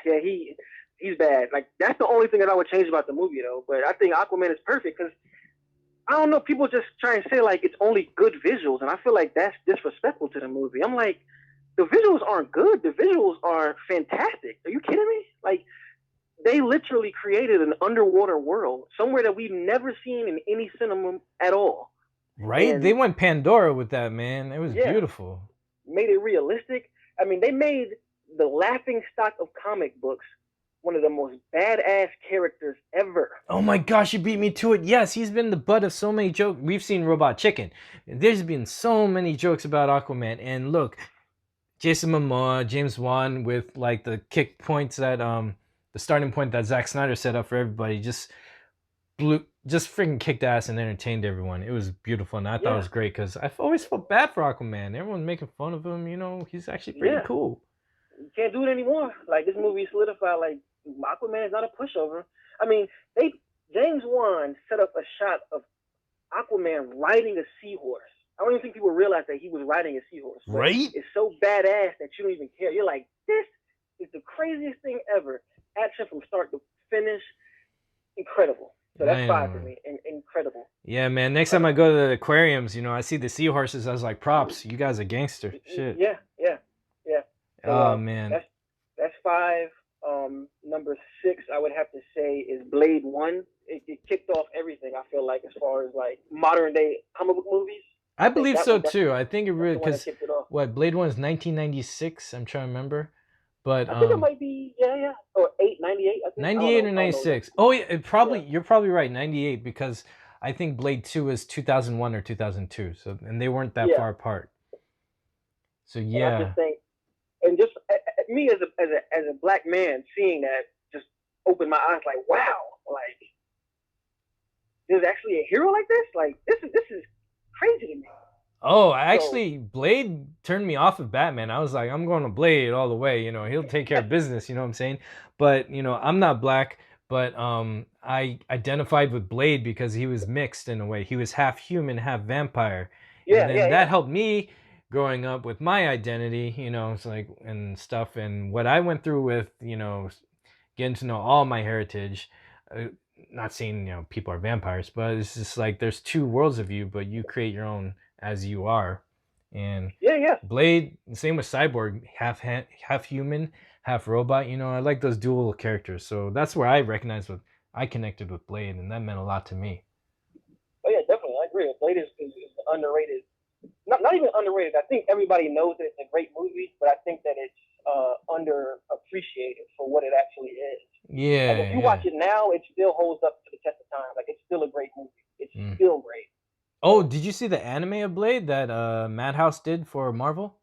he's bad. Like that's the only thing that I would change about the movie, though. But I think Aquaman is perfect because I don't know. People just try and say like it's only good visuals, and I feel like that's disrespectful to the movie. I'm like, the visuals aren't good. The visuals are fantastic. Are you kidding me? Like, they literally created an underwater world, somewhere that we've never seen in any cinema at all. Right? And they went Pandora with that, man. It was beautiful. Made it realistic. I mean, they made the laughing stock of comic books one of the most badass characters ever. Oh my gosh, you beat me to it. Yes, he's been the butt of so many jokes. We've seen Robot Chicken. There's been so many jokes about Aquaman. And look, Jason Momoa, James Wan with like the kick points that the starting point that Zack Snyder set up for everybody just freaking kicked ass and entertained everyone. It was beautiful, and I thought it was great because I've always felt bad for Aquaman. Everyone's making fun of him, you know. He's actually pretty cool. You can't do it anymore. Like, this movie solidified, like, Aquaman is not a pushover. I mean, James Wan set up a shot of Aquaman riding a seahorse. I don't even think people realize that he was riding a seahorse. Right? It's so badass that you don't even care. You're like, this is the craziest thing ever. Action from start to finish, incredible. So that's 5 for me. Incredible. Yeah, man. Next time I go to the aquariums, you know, I see the seahorses. I was like, props. You guys are gangster. Shit. Yeah. So, oh man. That's 5. Number 6, I would have to say, is Blade 1. It kicked off everything. I feel like as far as like modern day comic book movies. I believe so too. I think it really because Blade 1 is 1996. I'm trying to remember. But I think it might be or 98. 98 or 96. Oh yeah, you're probably right, 98 because I think Blade 2 is 2001 or 2002. So and they weren't that far apart. So yeah. And I just think, and just me as a black man seeing that just opened my eyes like, wow, like there's actually a hero like this. Like this is crazy to me. Oh, So actually, Blade turned me off of Batman. I was like, I'm going to Blade all the way. He'll take care of business. You know what I'm saying? But I'm not black, but I identified with Blade because he was mixed in a way. He was half human, half vampire, and yeah, then yeah, that yeah. helped me growing up with my identity. It's like and stuff, and what I went through with getting to know all my heritage. Uh, Not saying people are vampires, but it's just like there's two worlds of you, but you create your own as you are. And Yeah, yeah. Blade, same with Cyborg, half human, half robot. I like those dual characters, so that's where I recognize what I connected with Blade, and that meant a lot to me. Oh yeah, definitely. I agree. Blade is underrated. Not even underrated. I think everybody knows that it's a great movie, but I think that it's underappreciated for what it actually is. Like if Yeah, you yeah. watch it now, it still holds up to the test of time. Like it's still a great movie. It's Mm. still great. Oh, So did you see the anime of Blade that Madhouse did for Marvel?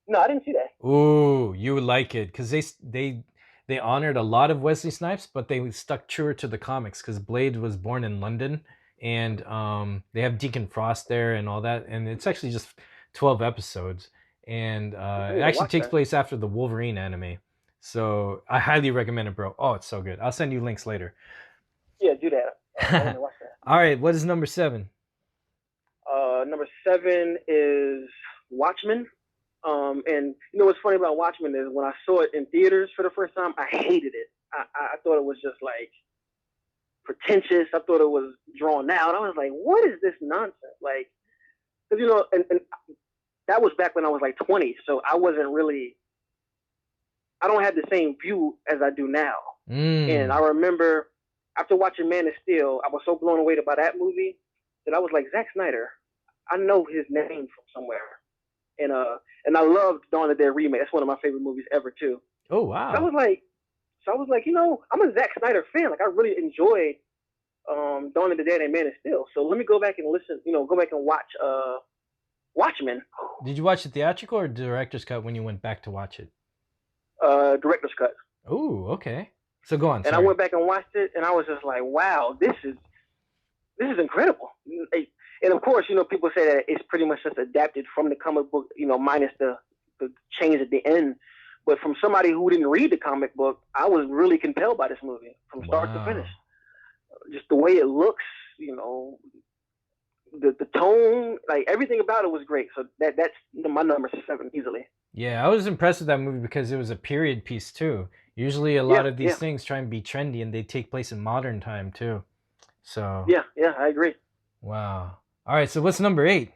no, I didn't see that. Ooh, you would like it because they honored a lot of Wesley Snipes, but they stuck truer to the comics because Blade was born in London, and they have Deacon Frost there and all that, and it's actually just 12 episodes, and I it need to actually watch takes that. place after the Wolverine anime. So I highly recommend it, bro. Oh, it's so good. I'll send you links later. Yeah, do that. I need to watch that. All right, what is number 7? Number 7 is Watchmen. And you know what's funny about Watchmen is when I saw it in theaters for the first time, I hated it. I thought it was just like pretentious. I thought it was drawn out. I was like, what is this nonsense? Like, because and that was back when I was like 20, so I wasn't really. I don't have the same view as I do now. And I Mm. remember after watching Man of Steel, I was so blown away by that movie that I was like, Zack Snyder, I know his name from somewhere. And I loved Dawn of the Dead remake. That's one of my favorite movies ever too. Oh So I wow. was like, I'm a Zack Snyder fan. Like I really enjoyed Dawn of the Dead and Man of Steel. So let me go back and listen. Go back and watch Watchmen, Did you watch the theatrical or director's cut when you went back to watch it? director's cut. Oh, okay. So go on. And I Sorry. went back and watched it, and I was just like, wow, this is incredible. And of course, people say that it's pretty much just adapted from the comic book, minus the change at the end. But from somebody who didn't read the comic book, I was really compelled by this movie from start to finish. Wow. Just the way it looks, the tone, like everything about it was great. So that's my number 7 easily. Yeah, I was impressed with that movie because it was a period piece too. Usually, a Yeah, lot of these yeah, things try and be trendy, and they take place in modern time too. So, yeah, yeah. I agree. wow. All right. So, what's number 8?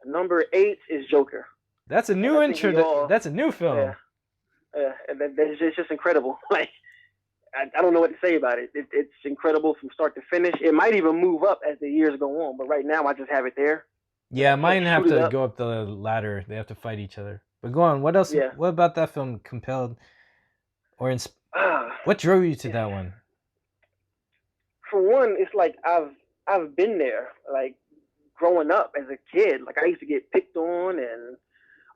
Number 8 is Joker, That's a and new I think we intro. all, That's a new yeah, film. and it's just incredible. Like I don't know what to say about it. It's incredible from start to finish. It might even move up as the years go on, but right now I just have it there. Yeah, Can't mine have shoot it to up. go up the ladder. They have to fight each other. But go on. What else? Yeah. What about that film compelled or Ah, what drove you to that one? for one, it's like I've been there. Like growing up as a kid, like I used to get picked on and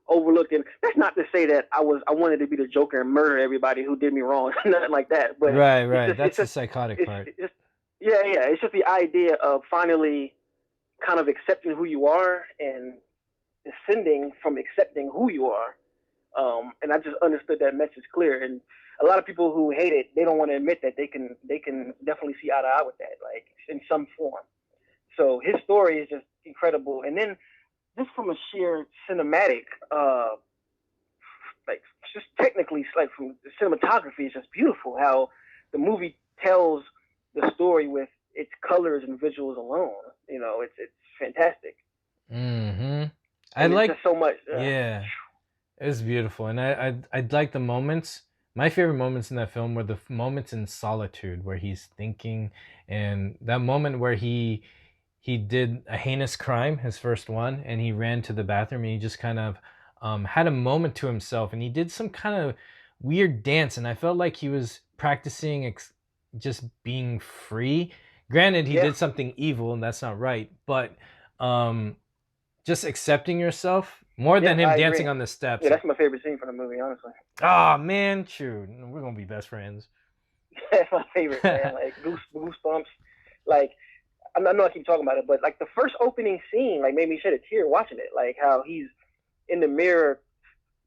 overlooked. And that's not to say that I wanted to be the Joker and murder everybody who did me wrong, nothing like that. But Right, it's right. just it's That's the just psychotic part. it's just yeah, yeah. It's just the idea of finally kind of accepting who you are and descending from accepting who you are. And I just understood that message clear. And a lot of people who hate it, they don't want to admit that they can definitely see eye to eye with that, like in some form. So his story is just incredible. And then just from a sheer cinematic, like just technically, like from the cinematography, is just beautiful. How the movie tells the story with its colors and visuals alone. It's fantastic. Mm-hmm. I And it's like. just so much. Yeah. It was beautiful, and I like the moments. My favorite moments in that film were the moments in solitude where he's thinking, and that moment where he did a heinous crime, his first one, and he ran to the bathroom and he just kind of had a moment to himself, and he did some kind of weird dance, and I felt like he was practicing just being free. Granted, he Yeah, did something evil, and that's not right, but um, just accepting yourself more yeah, than him I dancing agree. on the steps. Yeah, that's my favorite scene from the movie, honestly. Oh man, shoot, we're gonna be best friends. That's my favorite, man. Like goosebumps. Like I know I keep talking about it, but like the first opening scene, like made me shed a tear watching it. Like how he's in the mirror,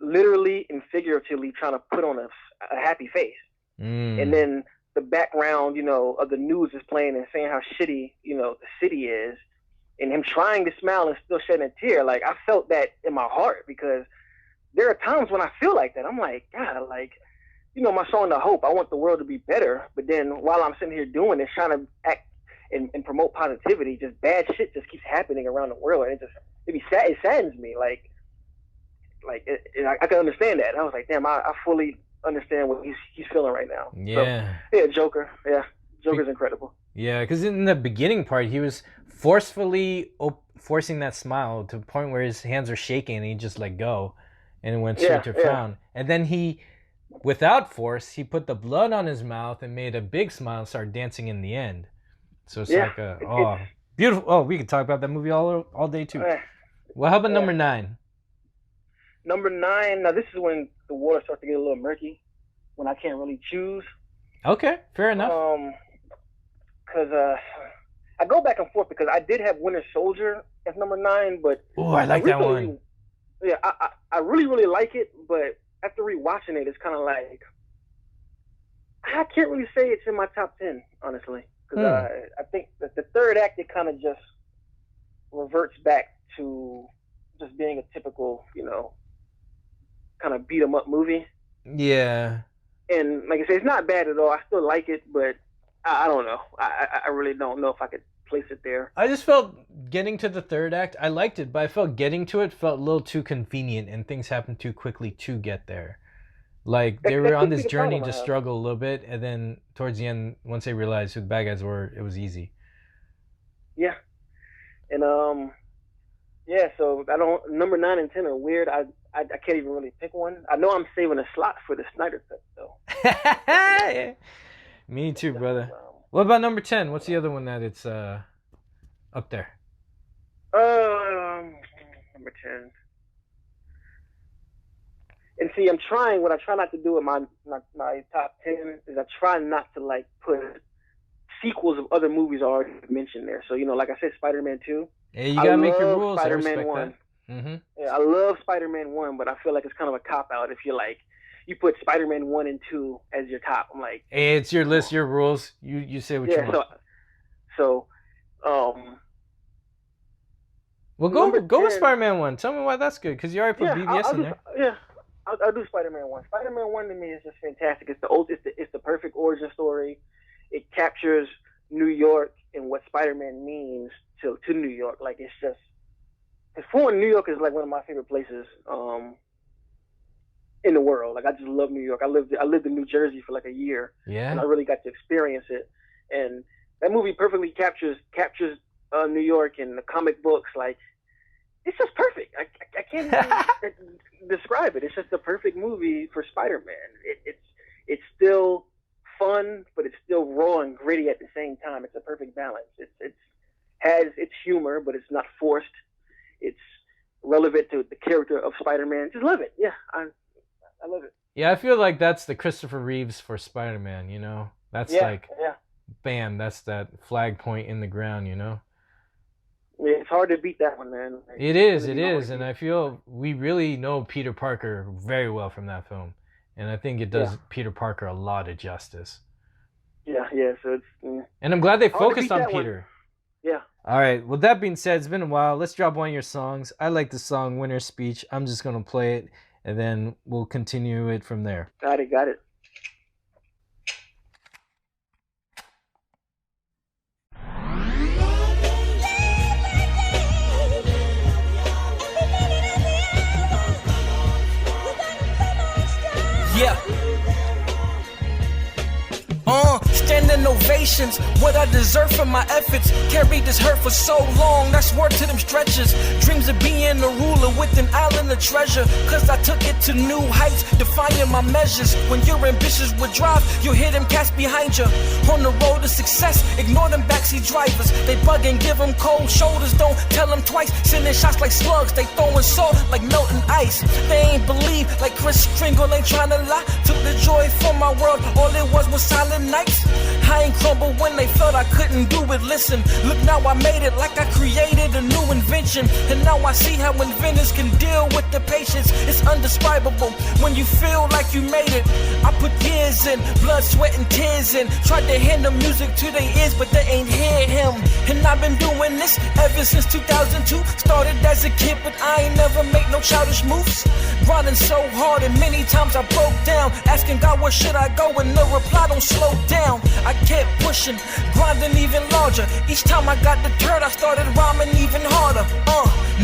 literally and figuratively trying to put on a happy face, and then the background, of the news is playing and saying how shitty, the city is, and him trying to smile and still shedding a tear. Like I felt that in my heart because there are times when I feel like that. I'm like, God, like, my song The Hope, I want the world to be better. But then while I'm sitting here doing this, trying to act and promote positivity, just bad shit just keeps happening around the world. And it saddens me. Like I can understand that. And I was like, damn, I fully understand what he's feeling right now. Yeah. So, yeah, Joker. Yeah, Joker's incredible. Yeah, because in the beginning part, he was forcefully forcing that smile to the point where his hands are shaking and he just let go. And it went straight to frown. And then he, without force, he put the blood on his mouth and made a big smile and started dancing in the end. So it's like beautiful. Oh, we could talk about that movie all day too. Well, how about number 9? Number 9, now this is when the water starts to get a little murky, when I can't really choose. Okay, fair enough. Because I go back and forth because I did have Winter Soldier as number 9, but... Oh, I like that one. Yeah, I really, really like it, but after rewatching it, it's kind of like... I can't really say it's in my top 10, honestly. Because I think that the third act, it kind of just reverts back to just being a typical, kind of beat 'em up movie. Yeah. And like I said, it's not bad at all. I still like it, but I don't know. I really don't know if I could place it there. I just felt getting to the third act, I liked it, but I felt getting to it felt a little too convenient and things happened too quickly to get there. Like they were on this journey to struggle a little bit, and then towards the end, once they realized who the bad guys were, it was easy. Yeah. And so number 9 and 10 are weird. I can't even really pick one. I know I'm saving a slot for the Snyder cut though. Me too, brother. What about number 10? What's the other one that it's up there? Number 10. And see, what I try not to do with my top 10 is I try not to like put sequels of other movies already mentioned there. So, like I said, Spider-Man 2. Yeah, you gotta make your rules. Spider-Man I respect 1. that. Mm-hmm. Yeah, I love Spider-Man 1, but I feel like it's kind of a cop-out if you put Spider-Man 1 and 2 as your top. I'm like... Hey, it's your list, your rules. You say what you want. Well, go with Spider-Man 1. Tell me why that's good, because you already put BVS in there. Yeah, I'll do Spider-Man 1. Spider-Man 1 to me is just fantastic. It's the perfect origin story. It captures New York and what Spider-Man means to New York. Like, it's just... New York is like one of my favorite places in the world. Like, I just love New York. I lived in New Jersey for like a year. Yeah. And I really got to experience it. And that movie perfectly captures New York and the comic books. Like, it's just perfect. I can't even describe it. It's just the perfect movie for Spider-Man. It's still fun, but it's still raw and gritty at the same time. It's a perfect balance. It has its humor, but it's not forced. It's relevant to the character of Spider-Man. Just love it. Yeah, I love it. Yeah, I feel like that's the Christopher Reeves for Spider-Man, That's bam, that's that flag point in the ground, Yeah, it's hard to beat that one, man. Like, it is, and I feel we really know Peter Parker very well from that film. And I think it does Peter Parker a lot of justice. Yeah, so it's... And I'm glad they focused on Peter. Yeah. All right. With that being said, it's been a while. Let's drop one of your songs. I like the song Winter's Speech. I'm just going to play it, and then we'll continue it from there. Got it. Yeah. Standing ovations, what I deserve for my efforts. Carried this hurt for so long, that's word to them stretchers. Dreams of being a ruler with an island of treasure. Cause I took it to new heights, defying my measures. When you're ambitious with drive, you'll hear them cats behind you. On the road to success, ignore them backseat drivers. They bug and give them cold shoulders, don't tell them twice. Sending shots like slugs, they throwing salt like melting ice. They ain't believe, like Chris Kringle ain't trying to lie. Took the joy from my world, all it was silent nights. I ain't crumble remember when they felt I couldn't do it. Listen, look now I made it like I created a new invention. And now I see how inventors can deal with the patience. It's undescribable when you feel like you made it. I put years in, blood, sweat, and tears in. Tried to hand the music to their ears, but they ain't hear him. And I've been doing this ever since 2002. Started as a kid, but I ain't never make no childish moves. Grinding so hard, and many times I broke down, asking God where should I go, and the reply don't slow down. I kept pushing, grinding even larger. Each time I got deterred, I started rhyming even harder.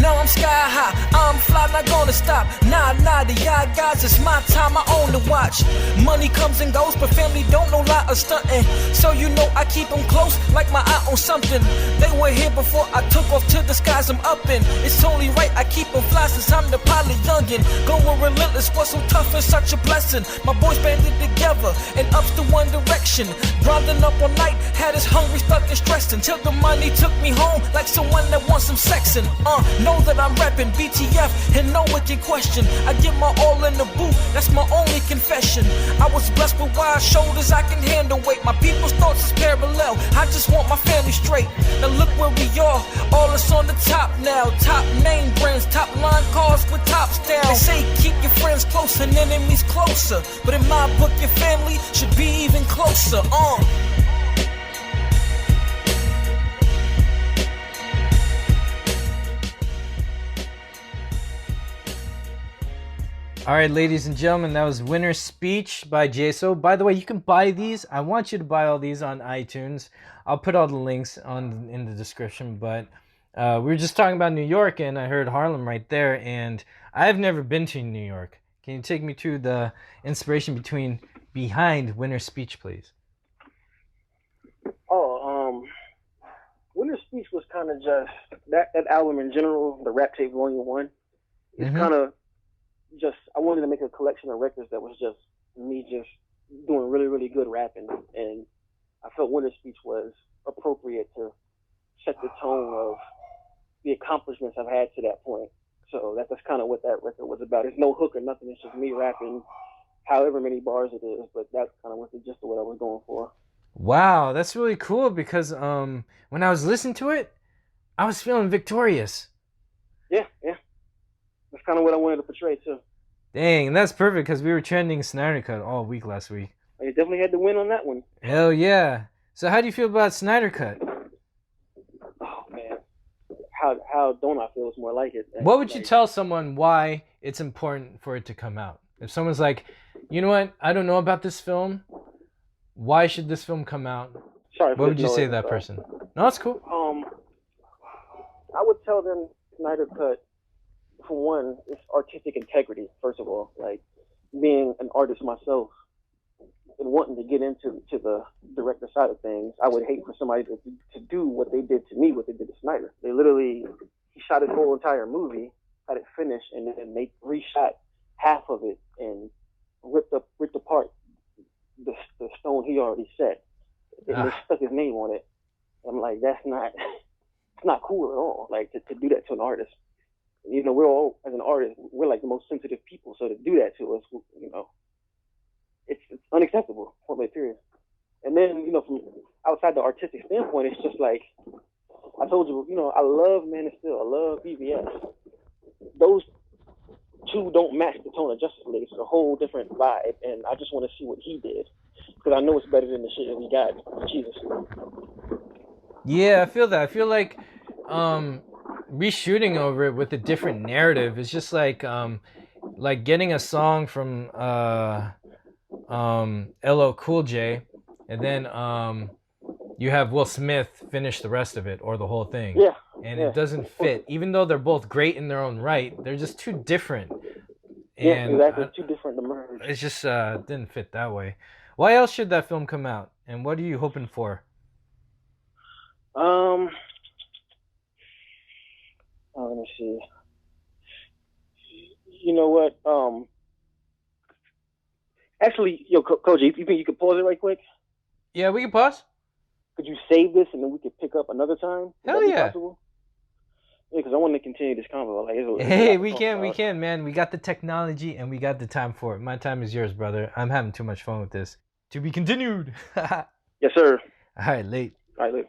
Now I'm sky high, I'm fly, not gonna stop. Nah, the guys, it's my time, I own the watch. Money comes and goes, but family don't know lot of stunting. So you know I keep them close, like my eye on something. They were here before I took off to the skies I'm up in. It's only right I keep them fly since I'm the pilot youngin'. Going relentless, what's so tough is such a blessing. My boys banded together and ups to one direction. Grinding up all night, had us hungry, stuck and stressed, until the money took me home like someone that wants some sexin'. Know that I'm rapping BTF and no one can question. I get my all in the booth, that's my only confession. I was blessed with wide shoulders, I can handle weight. My people's thoughts is parallel, I just want my family straight. Now look where we are, all us on the top now. Top name brands, top line cars with tops down. They say keep your friends close and enemies closer, but in my book your family should be even closer. All right, ladies and gentlemen, that was Winner's Speech by JSO. By the way, you can buy these. I want you to buy all these on iTunes. I'll put all the links in the description. But we were just talking about New York, and I heard Harlem right there. And I've never been to New York. Can you take me to the inspiration behind Winner's Speech, please? Winner's Speech was kind of just that album in general, the Rap Tape Volume 1. It's kind of just, I wanted to make a collection of records that was just me just doing really, really good rapping. And I felt Winner's Speech was appropriate to set the tone of the accomplishments I've had to that point. So that's kind of what that record was about. There's no hook or nothing. It's just me rapping however many bars it is. But that's kind of what the gist of what I was going for. Wow, that's really cool because when I was listening to it, I was feeling victorious. Yeah. That's kind of what I wanted to portray too. Dang, and that's perfect because we were trending Snyder Cut all week last week. I definitely had to win on that one. Hell yeah. So how do you feel about Snyder Cut? Oh man, how don't I feel? It's more like it. What would you tell someone why it's important for it to come out? If someone's like, you know what, I don't know about this film. Why should this film come out? Sorry. What would you say to that person? No, it's cool. I would tell them Snyder Cut. For one, it's artistic integrity, first of all. Like, being an artist myself and wanting to get into the director side of things, I would hate for somebody to do what they did to me, what they did to Snyder. They literally, he shot his whole entire movie, had it finished, and then they reshot half of it and ripped apart the stone he already set. And they stuck his name on it. I'm like, it's not cool at all, like, to do that to an artist. You know, we're all, as an artist, we're like the most sensitive people. So to do that to us, you know, it's unacceptable, point blank period. And then, you know, from outside the artistic standpoint, it's just like, I told you, you know, I love Man of Steel, I love BVS. Those two don't match the tone of Justice League. It's a whole different vibe, and I just want to see what he did, because I know it's better than the shit that we got. Jesus. Yeah, I feel that. I feel like reshooting over it with a different narrative is just like getting a song from LL Cool J, and then you have Will Smith finish the rest of it or the whole thing. Yeah. And it doesn't fit. Even though they're both great in their own right, they're just too different. Yeah, exactly. Too different to merge. It's just didn't fit that way. Why else should that film come out? And what are you hoping for? Let me see. You know what? Actually, Kojay, you think you could pause it right quick? Yeah, we can pause. Could you save this and then we could pick up another time? Hell yeah. Possible? Yeah, because I want to continue this convo. Hey, we can, man. We got the technology and we got the time for it. My time is yours, brother. I'm having too much fun with this. To be continued. Yes, sir. All right, late. All right, later.